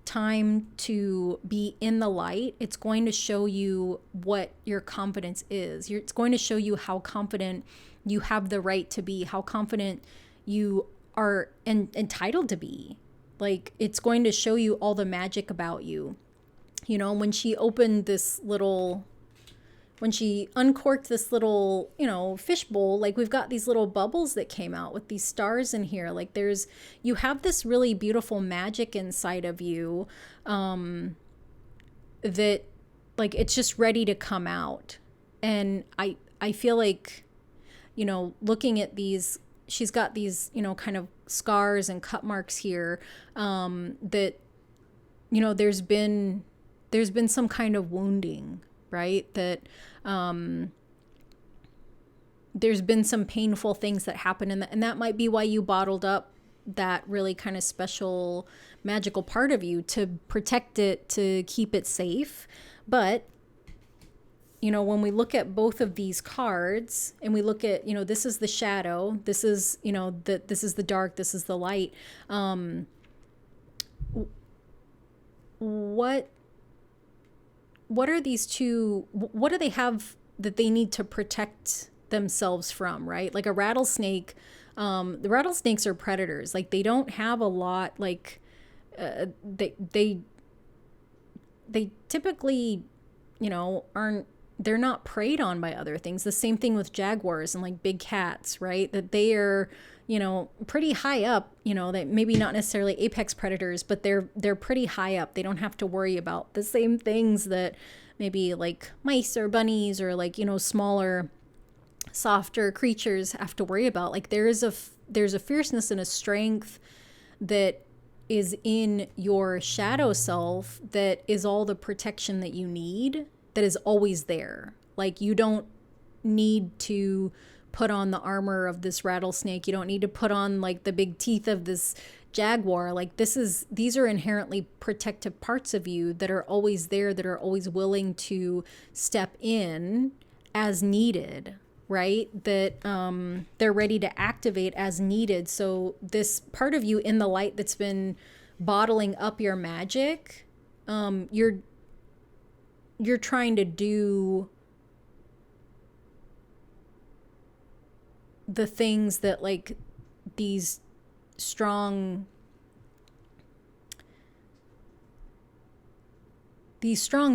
time to be in the light, it's going to show you what your confidence is. It's going to show you how confident you have the right to be, how confident you are entitled to be. Like, it's going to show you all the magic about you. You know, when she opened this little, when she uncorked this little, you know, fish bowl, like we've got these little bubbles that came out with these stars in here. Like you have this really beautiful magic inside of you that like it's just ready to come out. And I feel like, you know, looking at these, she's got these, you know, kind of scars and cut marks here that, you know, there's been some kind of wounding, right? That there's been some painful things that happen, and that might be why you bottled up that really kind of special magical part of you, to protect it, to keep it safe. But you know, when we look at both of these cards and we look at, you know, this is the shadow, this is, you know, this is the dark, this is the light, what are these two, what do they have that they need to protect themselves from, right? Like a rattlesnake, the rattlesnakes are predators. Like they don't have a lot, like they typically, you know, they're not preyed on by other things. The same thing with jaguars and like big cats, right? That they are, you know, pretty high up, you know, that maybe not necessarily apex predators, but they're pretty high up. They don't have to worry about the same things that maybe like mice or bunnies or like, you know, smaller softer creatures have to worry about. Like there's a fierceness and a strength that is in your shadow self that is all the protection that you need, that is always there. Like you don't need to put on the armor of this rattlesnake. You don't need to put on like the big teeth of this jaguar. Like these are inherently protective parts of you that are always there, that are always willing to step in as needed, right? That they're ready to activate as needed. So this part of you in the light that's been bottling up your magic, you're trying to do the things that like these strong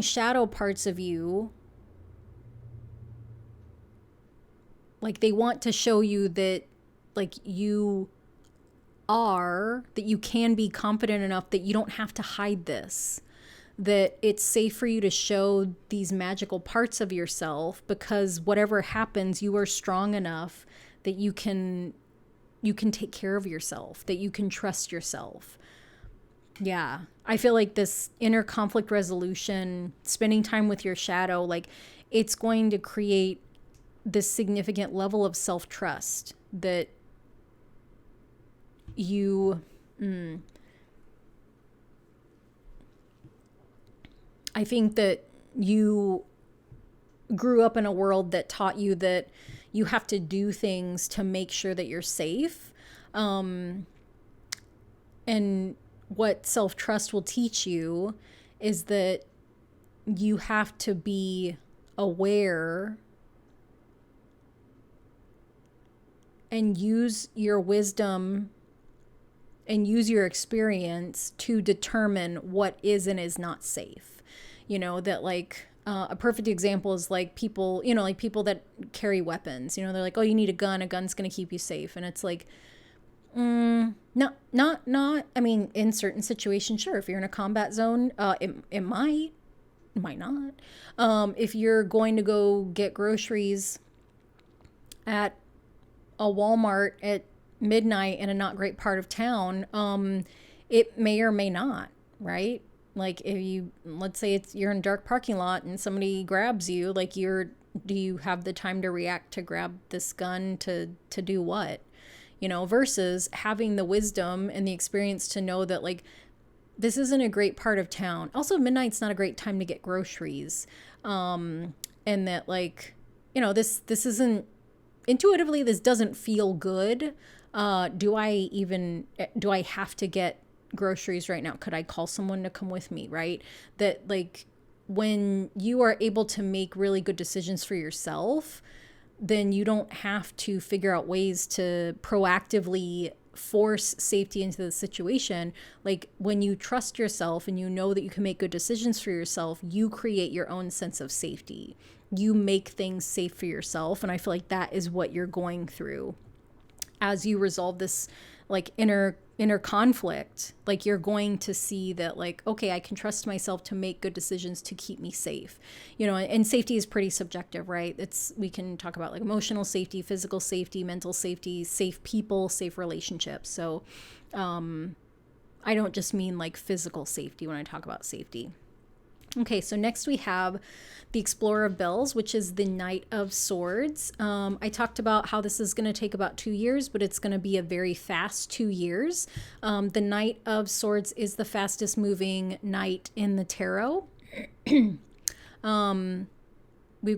shadow parts of you, like they want to show you that like you can be confident enough that you don't have to hide this, that it's safe for you to show these magical parts of yourself, because whatever happens, you are strong enough that you can take care of yourself, that you can trust yourself. Yeah. I feel like this inner conflict resolution, spending time with your shadow, like it's going to create this significant level of self-trust that you, I think that you grew up in a world that taught you that you have to do things to make sure that you're safe. And what self-trust will teach you is that you have to be aware and use your wisdom and use your experience to determine what is and is not safe. You know, that like a perfect example is like people, you know, like people that carry weapons, you know, they're like, oh, you need a gun's going to keep you safe. And it's like, not, I mean, in certain situations, sure. If you're in a combat zone, it might not. If you're going to go get groceries at a Walmart at midnight in a not great part of town, it may or may not, right? Like if you, let's say you're in a dark parking lot and somebody grabs you, like do you have the time to react to grab this gun to do what? You know, versus having the wisdom and the experience to know that like this isn't a great part of town. Also, midnight's not a great time to get groceries. And that like, you know, this isn't, intuitively, this doesn't feel good. Do I have to get groceries right now? Could I call someone to come with me? Right? That like when you are able to make really good decisions for yourself, then you don't have to figure out ways to proactively force safety into the situation. Like when you trust yourself and you know that you can make good decisions for yourself, you create your own sense of safety. You make things safe for yourself. And I feel like that is what you're going through as you resolve this like inner conflict. Like you're going to see that like, okay, I can trust myself to make good decisions to keep me safe, you know. And safety is pretty subjective, right? We can talk about like emotional safety, physical safety, mental safety, safe people, safe relationships. So I don't just mean like physical safety when I talk about safety. Okay, so next we have the Explorer of Bells, which is the Knight of Swords. I talked about how this is going to take about 2 years, but it's going to be a very fast 2 years. The Knight of Swords is the fastest moving knight in the tarot. We've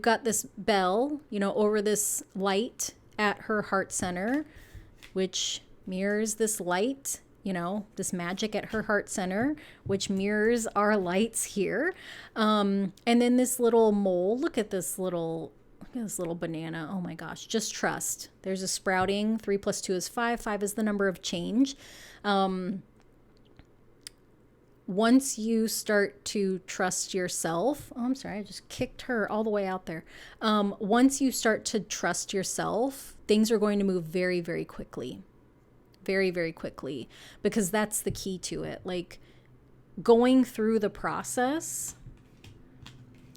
got this bell, you know, over this light at her heart center, which mirrors this light, you know, this magic at her heart center, which mirrors our lights here. And then this little mole, look at this little banana. Oh my gosh, just trust. There's a sprouting. 3 + 2 is 5. 5 is the number of change. Once you start to trust yourself, oh, I'm sorry, I just kicked her all the way out there. Once you start to trust yourself, things are going to move very, very quickly. Very, very quickly, because that's the key to it. Like going through the process,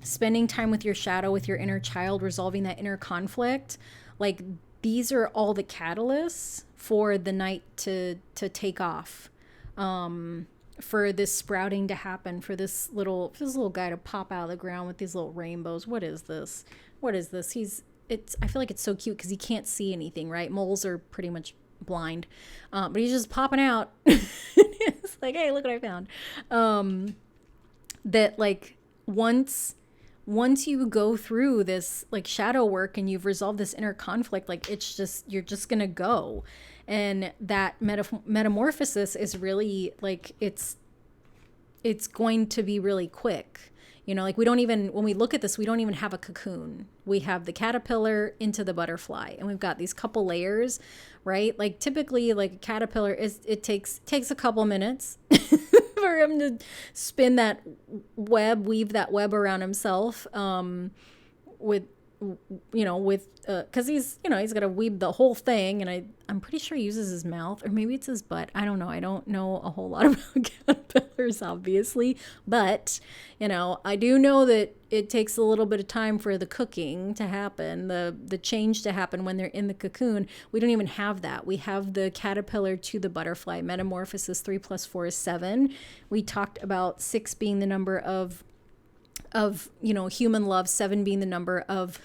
spending time with your shadow, with your inner child, resolving that inner conflict, like these are all the catalysts for the night to take off, for this sprouting to happen, for this little guy to pop out of the ground with these little rainbows. What is this? I feel like it's so cute because he can't see anything, right? Moles are pretty much blind, but he's just popping out. It's like, hey, look what I found. That like once you go through this like shadow work and you've resolved this inner conflict, like you're just gonna go. And that metamorphosis is really like, it's going to be really quick. Like when we look at this, we don't even have a cocoon. We have the caterpillar into the butterfly, and we've got these couple layers, right? Like typically like a caterpillar it takes a couple minutes for him to spin that web, weave that web around himself, with because he's got to weave the whole thing, and I'm pretty sure he uses his mouth, or maybe it's his butt. I don't know. I don't know a whole lot about caterpillars, obviously, but I do know that it takes a little bit of time for the cooking to happen, the change to happen when they're in the cocoon. We don't even have that. We have the caterpillar to the butterfly metamorphosis. 3 + 4 is 7. We talked about 6 being the number of human love, 7 being the number of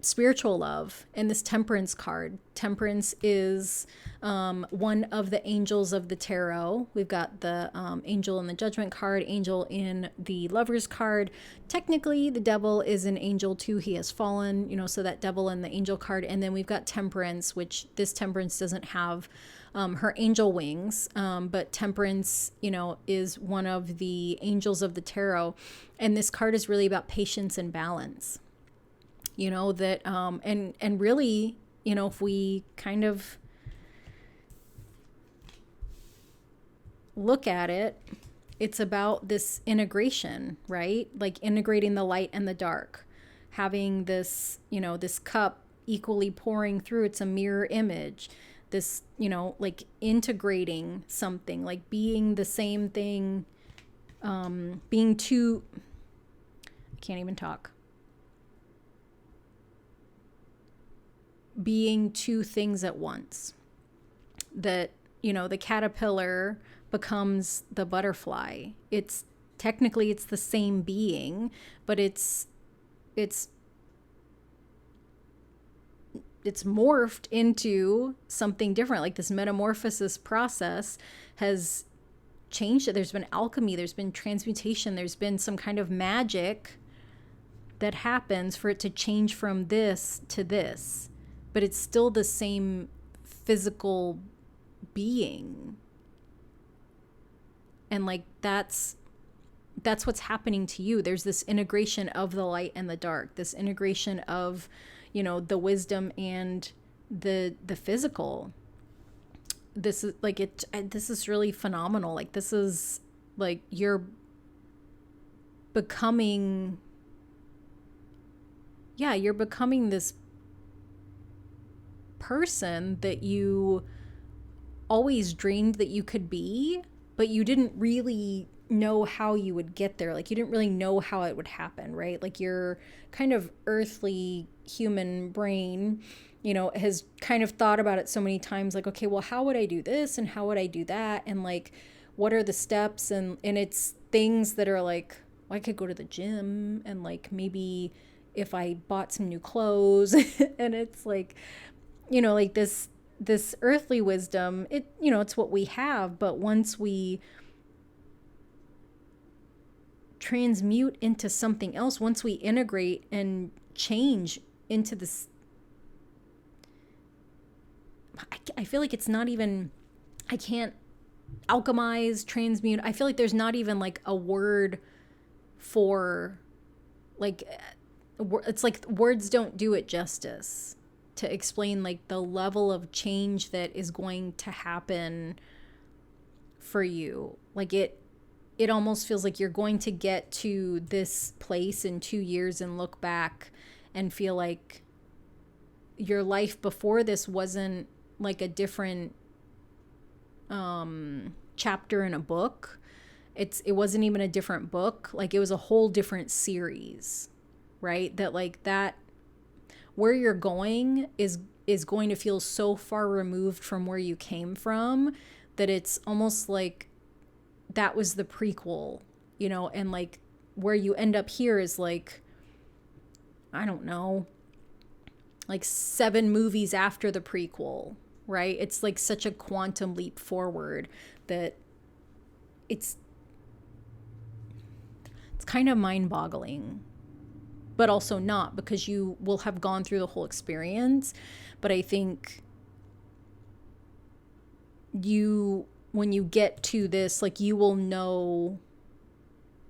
spiritual love. And this temperance card, temperance is one of the angels of the tarot. We've got the angel in the judgment card, angel in the lovers card. Technically the devil is an angel too. He has fallen, so that devil in the angel card. And then we've got temperance, which this temperance doesn't have her angel wings, but temperance, is one of the angels of the tarot. And this card is really about patience and balance, that, and really, if we kind of look at it, it's about this integration, right? Like integrating the light and the dark, having this, this cup equally pouring through. It's a mirror image. This, like integrating something, like being the same thing, being two, I can't even talk. Being two things at once. That, the caterpillar becomes the butterfly. It's technically it's the same being, but it's morphed into something different. Like this metamorphosis process has changed it. There's been alchemy, there's been transmutation, there's been some kind of magic that happens for it to change from this to this, but it's still the same physical being. And like that's what's happening to you. There's this integration of the light and the dark, this integration of the wisdom and the physical. This is like this is really phenomenal. Like this is like you're becoming this person that you always dreamed that you could be, but you didn't really know how you would get there. Like you didn't really know how it would happen, right? Like your kind of earthly human brain, has kind of thought about it so many times, like, okay, well, how would I do this and how would I do that, and like what are the steps, and it's things that are like, well, I could go to the gym, and like maybe if I bought some new clothes and it's like, like this earthly wisdom, it's what we have, but once we transmute into something else, once we integrate and change into this, I feel like it's not even, I can't alchemize, transmute. I feel like there's not even like a word for, like, it's like words don't do it justice to explain like the level of change that is going to happen for you. Like it almost feels like you're going to get to this place in 2 years and look back and feel like your life before this wasn't like a different chapter in a book. It wasn't even a different book. Like it was a whole different series, right? That like that where you're going is going to feel so far removed from where you came from that it's almost like that was the prequel, you know, and like where you end up here is like, I don't know, like 7 movies after the prequel, right? It's like such a quantum leap forward that it's kind of mind-boggling, but also not, because you will have gone through the whole experience. But I think when you get to this, like, you will know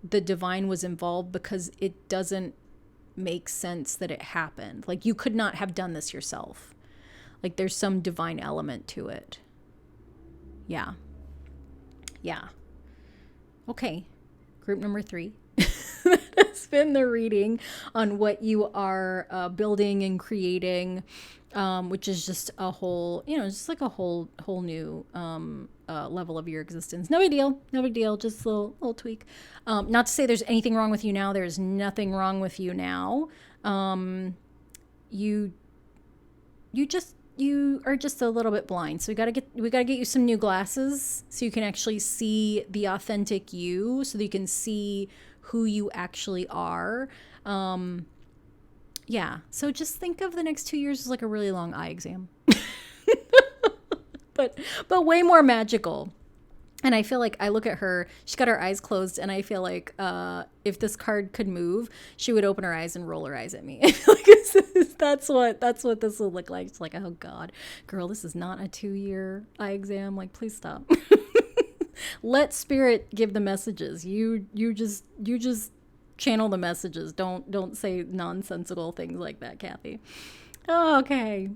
the divine was involved, because it doesn't make sense that it happened. Like, you could not have done this yourself. Like, there's some divine element to it. Yeah. Okay, group number 3. That's been the reading on what you are building and creating, which is just a whole, just like a whole new level of your existence. No big deal. Just a little tweak. Not to say there's anything wrong with you now. There's nothing wrong with you now. You are just a little bit blind. So we gotta get you some new glasses so you can actually see the authentic you, so that you can see who you actually are. Yeah. So just think of the next 2 years as like a really long eye exam, but way more magical. And I feel like I look at her, she's got her eyes closed, and I feel like if this card could move, she would open her eyes and roll her eyes at me. I feel like that's what this will look like. It's like, oh God, girl, this is not a 2-year eye exam. Like, please stop. Let spirit give the messages. You just channel the messages. Don't say nonsensical things like that, Kathy. Oh, okay.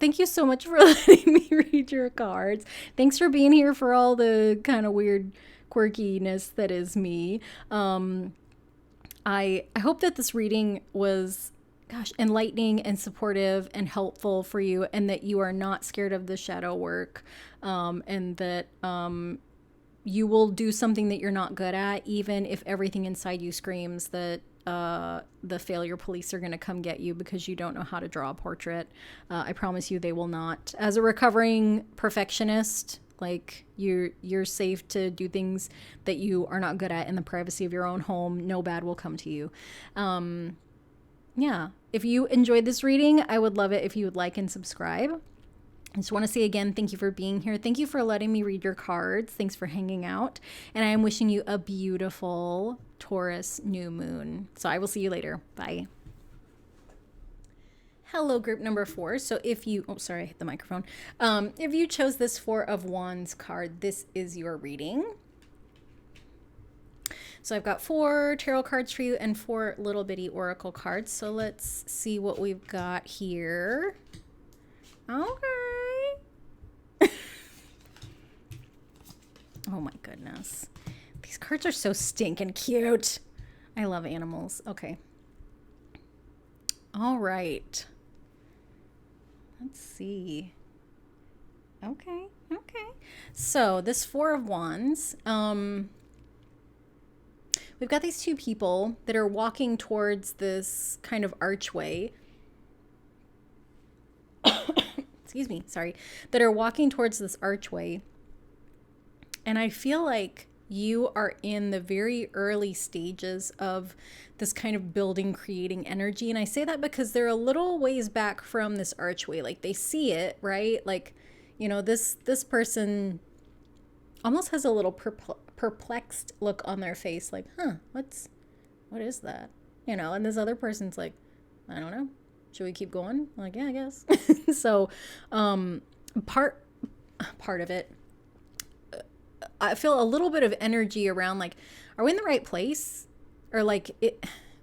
Thank you so much for letting me read your cards. Thanks for being here for all the kind of weird quirkiness that is me. I hope that this reading was, enlightening and supportive and helpful for you, and that you are not scared of the shadow work, and that you will do something that you're not good at, even if everything inside you screams that the failure police are going to come get you because you don't know how to draw a portrait. I promise you they will not. As a recovering perfectionist, like, you're safe to do things that you are not good at in the privacy of your own home. No bad will come to you. Yeah. If you enjoyed this reading, I would love it if you would like and subscribe. I just want to say again, thank you for being here. Thank you for letting me read your cards. Thanks for hanging out. And I am wishing you a beautiful Taurus new moon. So I will see you later. Bye. Hello, group number 4. So if you, I hit the microphone. If you chose this 4 of Wands card, this is your reading. So I've got 4 tarot cards for you and 4 little bitty oracle cards. So let's see what we've got here. Okay. Oh my goodness. These cards are so stinking cute. I love animals. Okay. All right. Let's see. Okay. So this 4 of Wands, we've got these 2 people that are walking towards this kind of archway. Excuse me, sorry. That are walking towards this archway. And I feel like you are in the very early stages of this kind of building, creating energy. And I say that because they're a little ways back from this archway. Like, they see it, right? Like, this person almost has a little perplexed look on their face. Like, what is that? And this other person's like, I don't know. Should we keep going? Like, yeah, I guess. So, part of it, I feel a little bit of energy around, like, are we in the right place? Or like,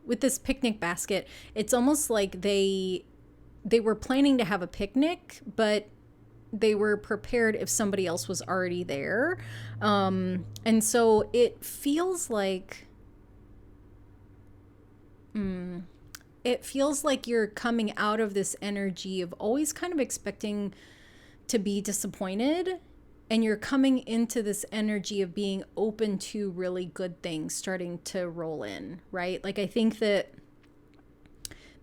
with this picnic basket, it's almost like they were planning to have a picnic, but they were prepared if somebody else was already there. And so it feels like, you're coming out of this energy of always kind of expecting to be disappointed, and you're coming into this energy of being open to really good things starting to roll in, right? Like, I think that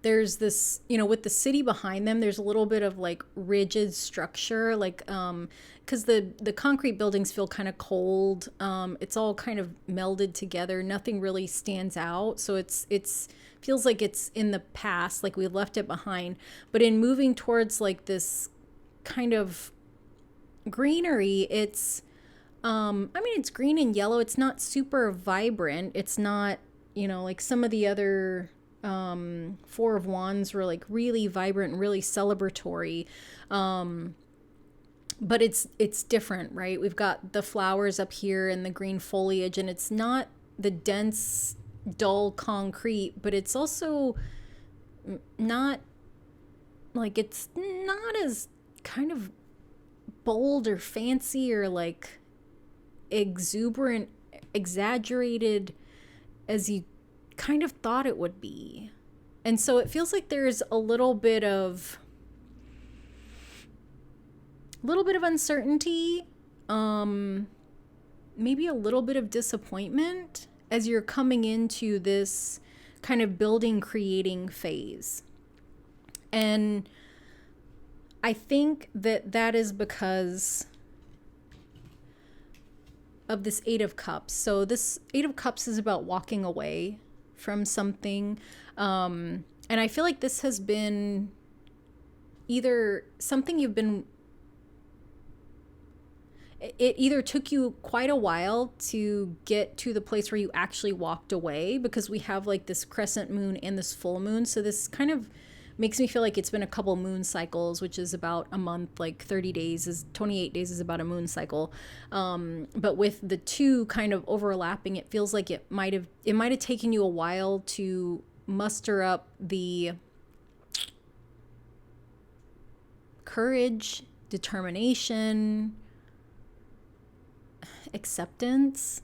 there's this, you know, with the city behind them, there's a little bit of like rigid structure, like because the concrete buildings feel kind of cold. It's all kind of melded together. Nothing really stands out. So it's feels like it's in the past, like we left it behind. But in moving towards like this kind of greenery, it's I mean, it's green and yellow. It's not super vibrant. It's not, you know, like some of the other Four of Wands were like really vibrant and really celebratory. But it's different, right? We've got the flowers up here and the green foliage, and it's not the dense, dull concrete, but it's also not like, it's not as kind of bold or fancy or like exuberant, exaggerated as you kind of thought it would be. And so it feels like there's a little bit of uncertainty, maybe a little bit of disappointment as you're coming into this kind of building, creating phase. And I think that that is because of this Eight of Cups. So this Eight of Cups is about walking away from something. And I feel like this has been either something you've been, it either took you quite a while to get to the place where you actually walked away, because we have like this crescent moon and this full moon. So this kind of makes me feel like it's been a couple moon cycles, which is about a month, like 30 days is 28 days is about a moon cycle. But with the two kind of overlapping, it feels like it might have taken you a while to muster up the courage, determination, acceptance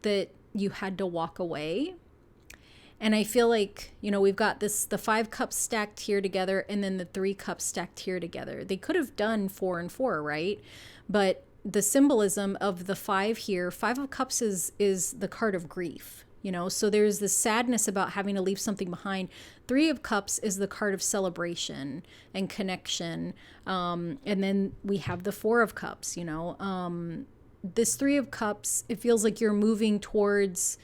that you had to walk away. And I feel like, you know, we've got this, the 5 cups stacked here together and then the 3 cups stacked here together. They could have done 4 and 4, right? But the symbolism of the 5 here, 5 of cups is the card of grief, you know? So there's this sadness about having to leave something behind. 3 of cups is the card of celebration and connection. And then we have the 4 of cups, you know? This 3 of cups, it feels like you're moving towards,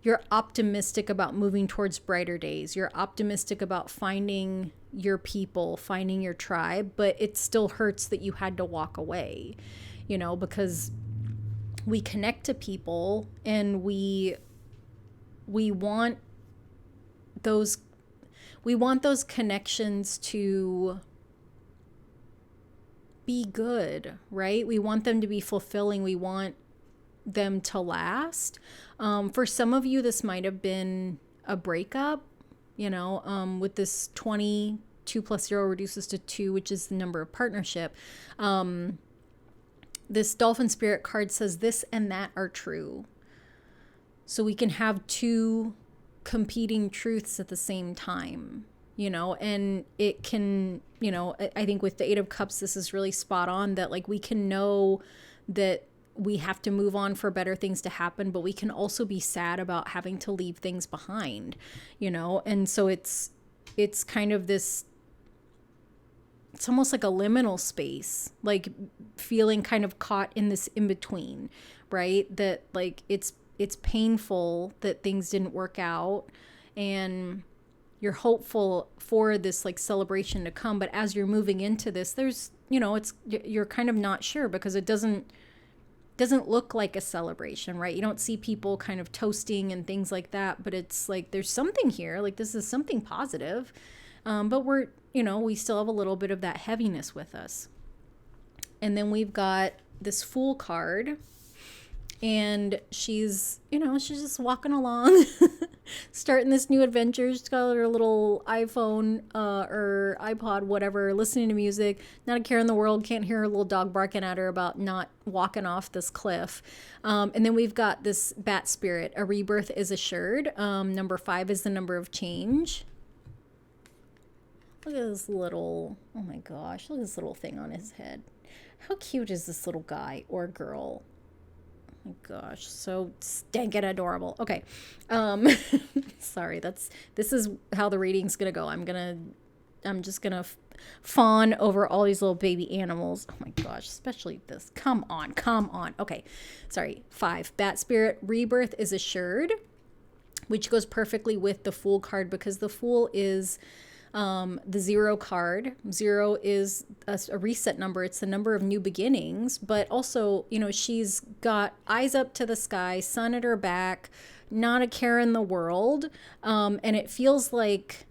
you're optimistic about moving towards brighter days. You're optimistic about finding your people, finding your tribe, but it still hurts that you had to walk away, you know, because we connect to people and we want those connections to be good, right? We want them to be fulfilling. We want them to last. For some of you, this might have been a breakup, you know, with this 20, 2 plus 0 reduces to 2, which is the number of partnership. This Dolphin Spirit card says this and that are true. So we can have 2 competing truths at the same time, you know, and it can, you know, I think with the 8 of Cups, this is really spot on, that like we can know that we have to move on for better things to happen, but we can also be sad about having to leave things behind, you know? And so it's kind of this, it's almost like a liminal space, like feeling kind of caught in this in between, right? That like it's painful that things didn't work out and you're hopeful for this like celebration to come. But as you're moving into this, there's, you know, you're kind of not sure because it doesn't look like a celebration, right? You don't see people kind of toasting and things like that, but it's like there's something here, like this is something positive. But we're, you know, we still have a little bit of that heaviness with us. And then we've got this Fool card, and she's, you know, she's just walking along, starting this new adventure. She's got her little iPhone or iPod, whatever, listening to music, not a care in the world, can't hear her little dog barking at her about not walking off this cliff. And then we've got this Bat Spirit, a rebirth is assured. Number 5 is the number of change. Look at this little, oh my gosh, look at this little thing on his head. How cute is this little guy or girl? My gosh, so stinking adorable. Okay. Sorry, this is how the reading's gonna go. I'm just gonna fawn over all these little baby animals. Oh my gosh, especially this. Come on, come on. Okay, sorry. 5. Bat spirit, rebirth is assured, which goes perfectly with the Fool card because the Fool is the 0 card. 0 is a reset number. It's the number of new beginnings, but also, you know, she's got eyes up to the sky, sun at her back, not a care in the world. And it feels like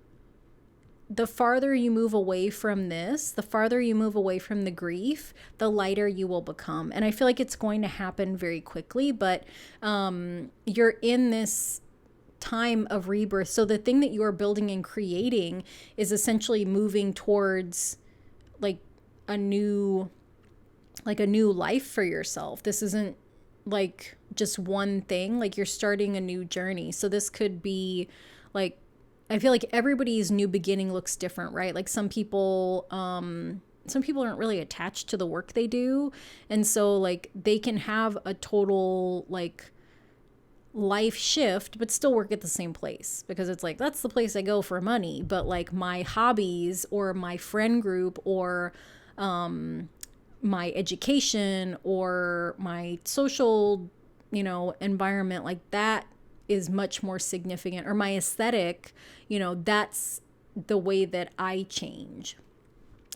the farther you move away from this, the farther you move away from the grief, the lighter you will become. And I feel like it's going to happen very quickly, but you're in this time of rebirth. So the thing that you are building and creating is essentially moving towards like a new life for yourself. This isn't like just one thing, like you're starting a new journey. So this could be like, I feel like everybody's new beginning looks different, right? Like some people aren't really attached to the work they do. And so like they can have a total like life shift, but still work at the same place because it's like, that's the place I go for money. But like my hobbies or my friend group or my education or my social, you know, environment, like that is much more significant. Or my aesthetic, you know, that's the way that I change.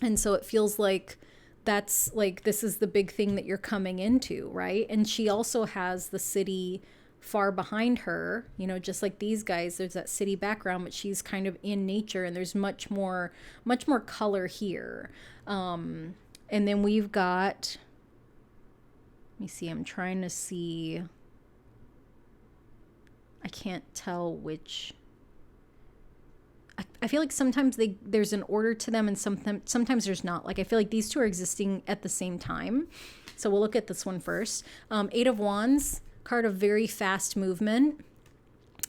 And so it feels like that's like, this is the big thing that you're coming into, right? And she also has the city far behind her, you know, just like these guys, there's that city background, but she's kind of in nature and there's much more color here. And then we've got, let me see, I'm trying to see, I can't tell which, I feel like sometimes there's an order to them and sometimes there's not. Like I feel like these two are existing at the same time. So we'll look at this one first. 8 of Wands, card of very fast movement.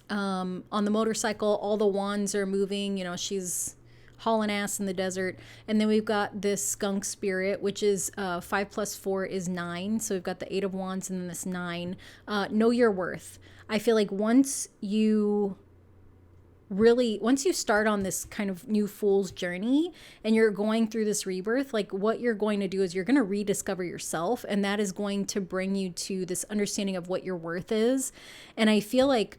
On the motorcycle, all the wands are moving, you know, she's hauling ass in the desert. And then we've got this skunk spirit, which is 5 plus 4 is 9. So we've got the 8 of Wands and then this 9. Know your worth. I feel like once you start on this kind of new fool's journey and you're going through this rebirth, like what you're going to do is you're going to rediscover yourself, and that is going to bring you to this understanding of what your worth is. And I feel like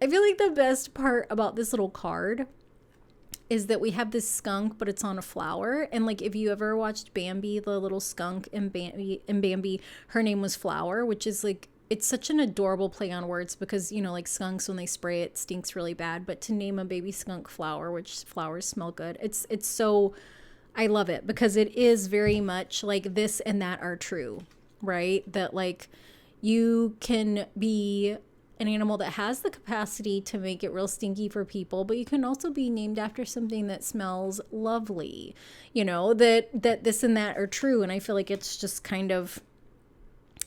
the best part about this little card is that we have this skunk, but it's on a flower. And like, if you ever watched Bambi, the little skunk in Bambi, her name was Flower, which is like, it's such an adorable play on words because, you know, like skunks, when they spray it stinks really bad, but to name a baby skunk Flower, which flowers smell good. It's so, I love it because it is very much like this and that are true, right? That like you can be an animal that has the capacity to make it real stinky for people, but you can also be named after something that smells lovely, you know, that this and that are true. And I feel like it's just kind of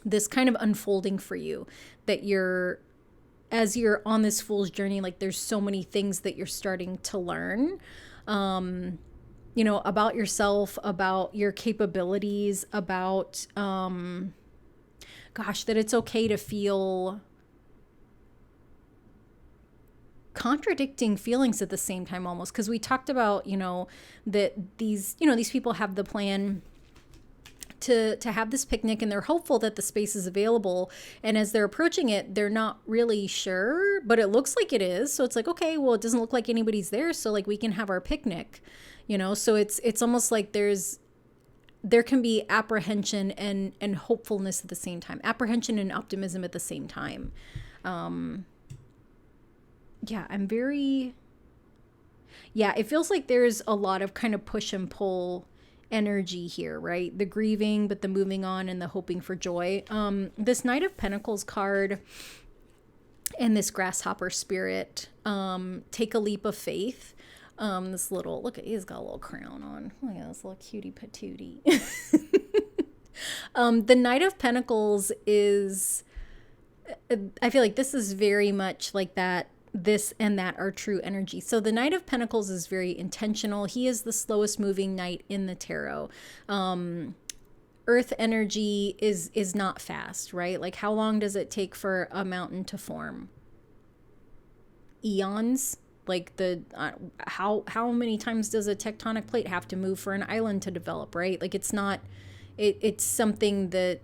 this kind of unfolding for you, that as you're on this fool's journey, like there's so many things that you're starting to learn, you know, about yourself, about your capabilities, about, that it's okay to feel contradicting feelings at the same time almost. Because we talked about, you know, that these people have the plan to have this picnic and they're hopeful that the space is available, and as they're approaching it they're not really sure, but it looks like it is. So it's like, okay, well, it doesn't look like anybody's there, so like we can have our picnic, you know. So it's almost like there can be apprehension and hopefulness at the same time, apprehension and optimism at the same time. It feels like there's a lot of kind of push and pull energy here, right? The grieving, but the moving on and the hoping for joy. This Knight of Pentacles card and this grasshopper spirit, take a leap of faith. This little, look at, he's got a little crown on. Look at this little cutie patootie. The Knight of Pentacles is, I feel like this is very much like that this and that are true energy. So the Knight of Pentacles is very intentional. He is the slowest moving knight in the tarot. earth energy is not fast, right? Like how long does it take for a mountain to form? Eons. Like the how many times does a tectonic plate have to move for an island to develop, right? Like it's not it's something that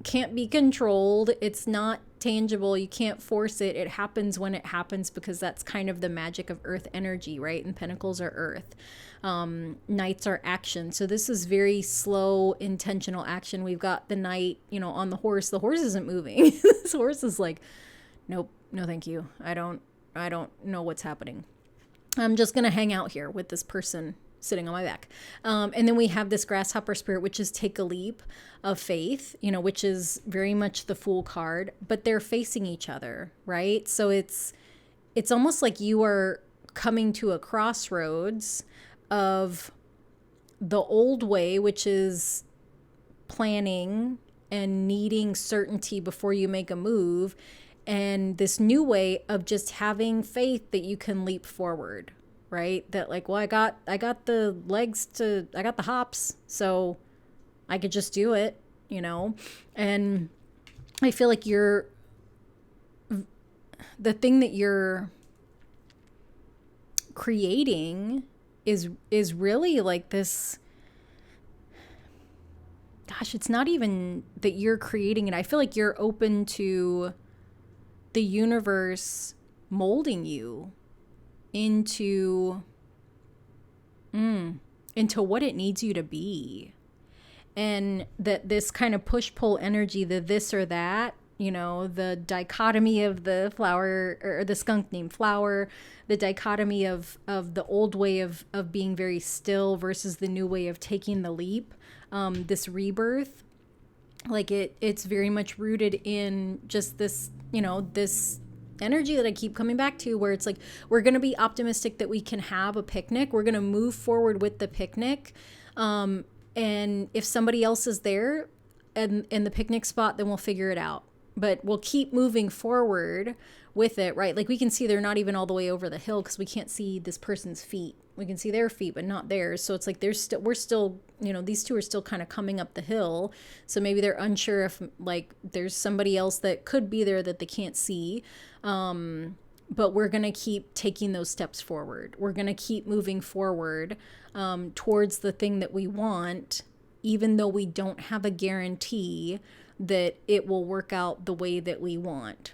can't be controlled. It's not tangible. You can't force it. It happens when it happens, because that's kind of the magic of earth energy, right? And pentacles are earth. Knights are action. So this is very slow, intentional action. We've got the knight, you know, on the horse. The horse isn't moving. This horse is like, nope, no thank you. I don't know what's happening. I'm just going to hang out here with this person sitting on my back. And then we have this grasshopper spirit, which is take a leap of faith, you know, which is very much the Fool card, but they're facing each other, right? So it's almost like you are coming to a crossroads of the old way, which is planning and needing certainty before you make a move, and this new way of just having faith that you can leap forward, right? That like, well, I got the legs I got the hops, so I could just do it, you know? And I feel like the thing that you're creating is really like this, gosh, it's not even that you're creating it. I feel like you're open to the universe molding you into what it needs you to be. And that this kind of push-pull energy, the this or that, you know, the dichotomy of the flower, or the skunk named Flower, the dichotomy of the old way of being very still versus the new way of taking the leap, this rebirth, like it's very much rooted in just this, you know, this energy that I keep coming back to, where it's like, we're going to be optimistic that we can have a picnic. We're going to move forward with the picnic. And if somebody else is there and in the picnic spot, then we'll figure it out. But we'll keep moving forward with it, right? Like we can see they're not even all the way over the hill because we can't see this person's feet. We can see their feet, but not theirs. So it's like we're still, you know, these two are still kind of coming up the hill. So maybe they're unsure if like there's somebody else that could be there that they can't see. But we're going to keep taking those steps forward. We're going to keep moving forward towards the thing that we want, even though we don't have a guarantee that it will work out the way that we want.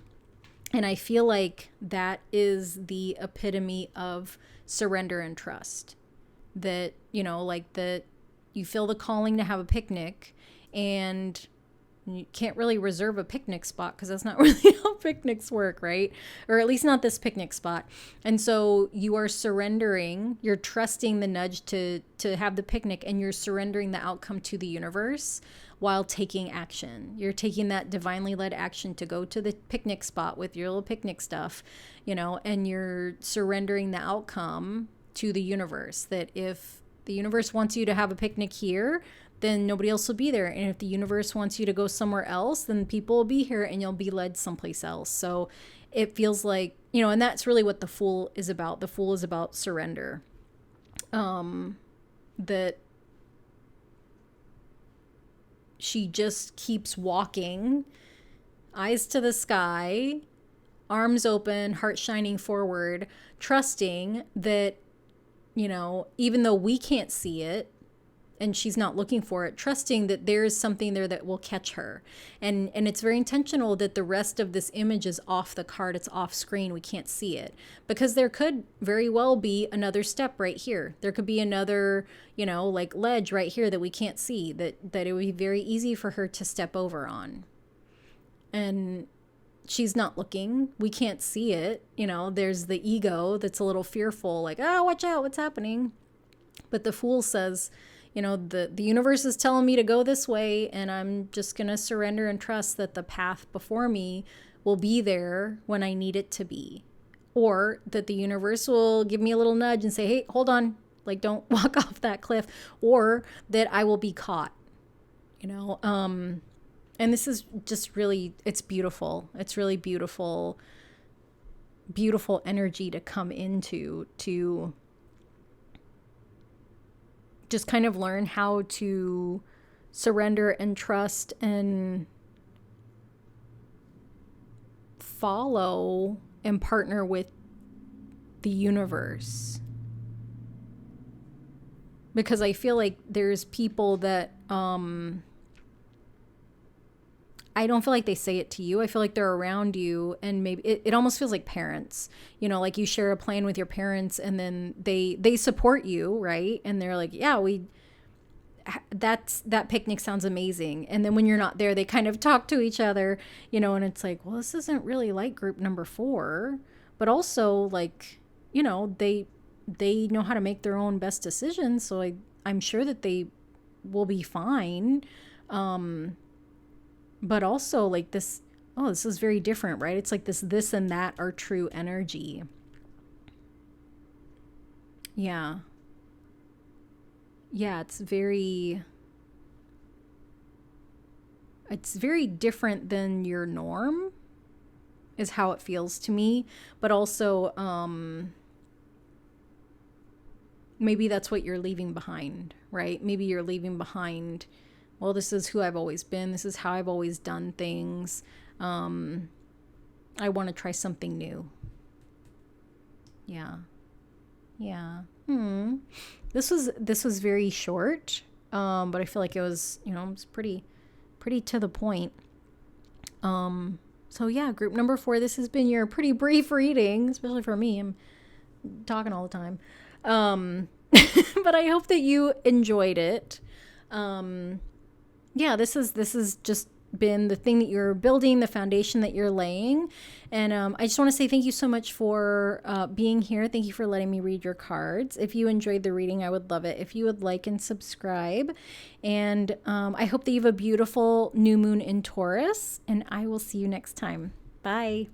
And I feel like that is the epitome of surrender and trust. That, you know, like that you feel the calling to have a picnic, and you can't really reserve a picnic spot because that's not really how picnics work, right? Or at least not this picnic spot. And so you are surrendering, you're trusting the nudge to have the picnic, and you're surrendering the outcome to the universe while taking action. You're taking that divinely led action to go to the picnic spot with your little picnic stuff, you know, and you're surrendering the outcome to the universe. That if the universe wants you to have a picnic here, then nobody else will be there. And if the universe wants you to go somewhere else, then people will be here and you'll be led someplace else. So it feels like, you know, and that's really what the Fool is about. The Fool is about surrender. That she just keeps walking, eyes to the sky, arms open, heart shining forward, trusting that, you know, even though we can't see it and she's not looking for it, trusting that there's something there that will catch her. And it's very intentional that the rest of this image is off the card. It's off screen. We can't see it because there could very well be another step right here. There could be another, you know, like ledge right here that we can't see, that it would be very easy for her to step over on. And she's not looking. We can't see it. You know, there's the ego that's a little fearful, like, oh, watch out, what's happening? But the Fool says, you know, the universe is telling me to go this way, and I'm just going to surrender and trust that the path before me will be there when I need it to be. Or that the universe will give me a little nudge and say, hey, hold on, like, don't walk off that cliff. Or that I will be caught, you know. And this is just really, it's beautiful. It's really beautiful, beautiful energy to come into, to just kind of learn how to surrender and trust and follow and partner with the universe. Because I feel like there's people that I don't feel like they say it to you. I feel like they're around you, and maybe it almost feels like parents. You know, like you share a plan with your parents, and then they support you, right? And they're like, yeah, that picnic sounds amazing. And then when you're not there, they kind of talk to each other, you know, and it's like, well, this isn't really like group number 4, but also like, you know, they know how to make their own best decisions, so I'm sure that they will be fine. But also like this, oh, this is very different, right? It's like this and that are true energy. Yeah. Yeah, it's very different than your norm is how it feels to me, but also maybe that's what you're leaving behind, right? Maybe you're leaving behind, well, this is who I've always been. This is how I've always done things. I want to try something new. Yeah. Yeah. This was very short, but I feel like it was, you know, it was pretty to the point. So yeah, group number 4. This has been your pretty brief reading, especially for me. I'm talking all the time. But I hope that you enjoyed it. Yeah, this is just been the thing that you're building, the foundation that you're laying. And I just want to say thank you so much for being here. Thank you for letting me read your cards. If you enjoyed the reading, I would love it if you would like and subscribe. And I hope that you have a beautiful new moon in Taurus, and I will see you next time. Bye.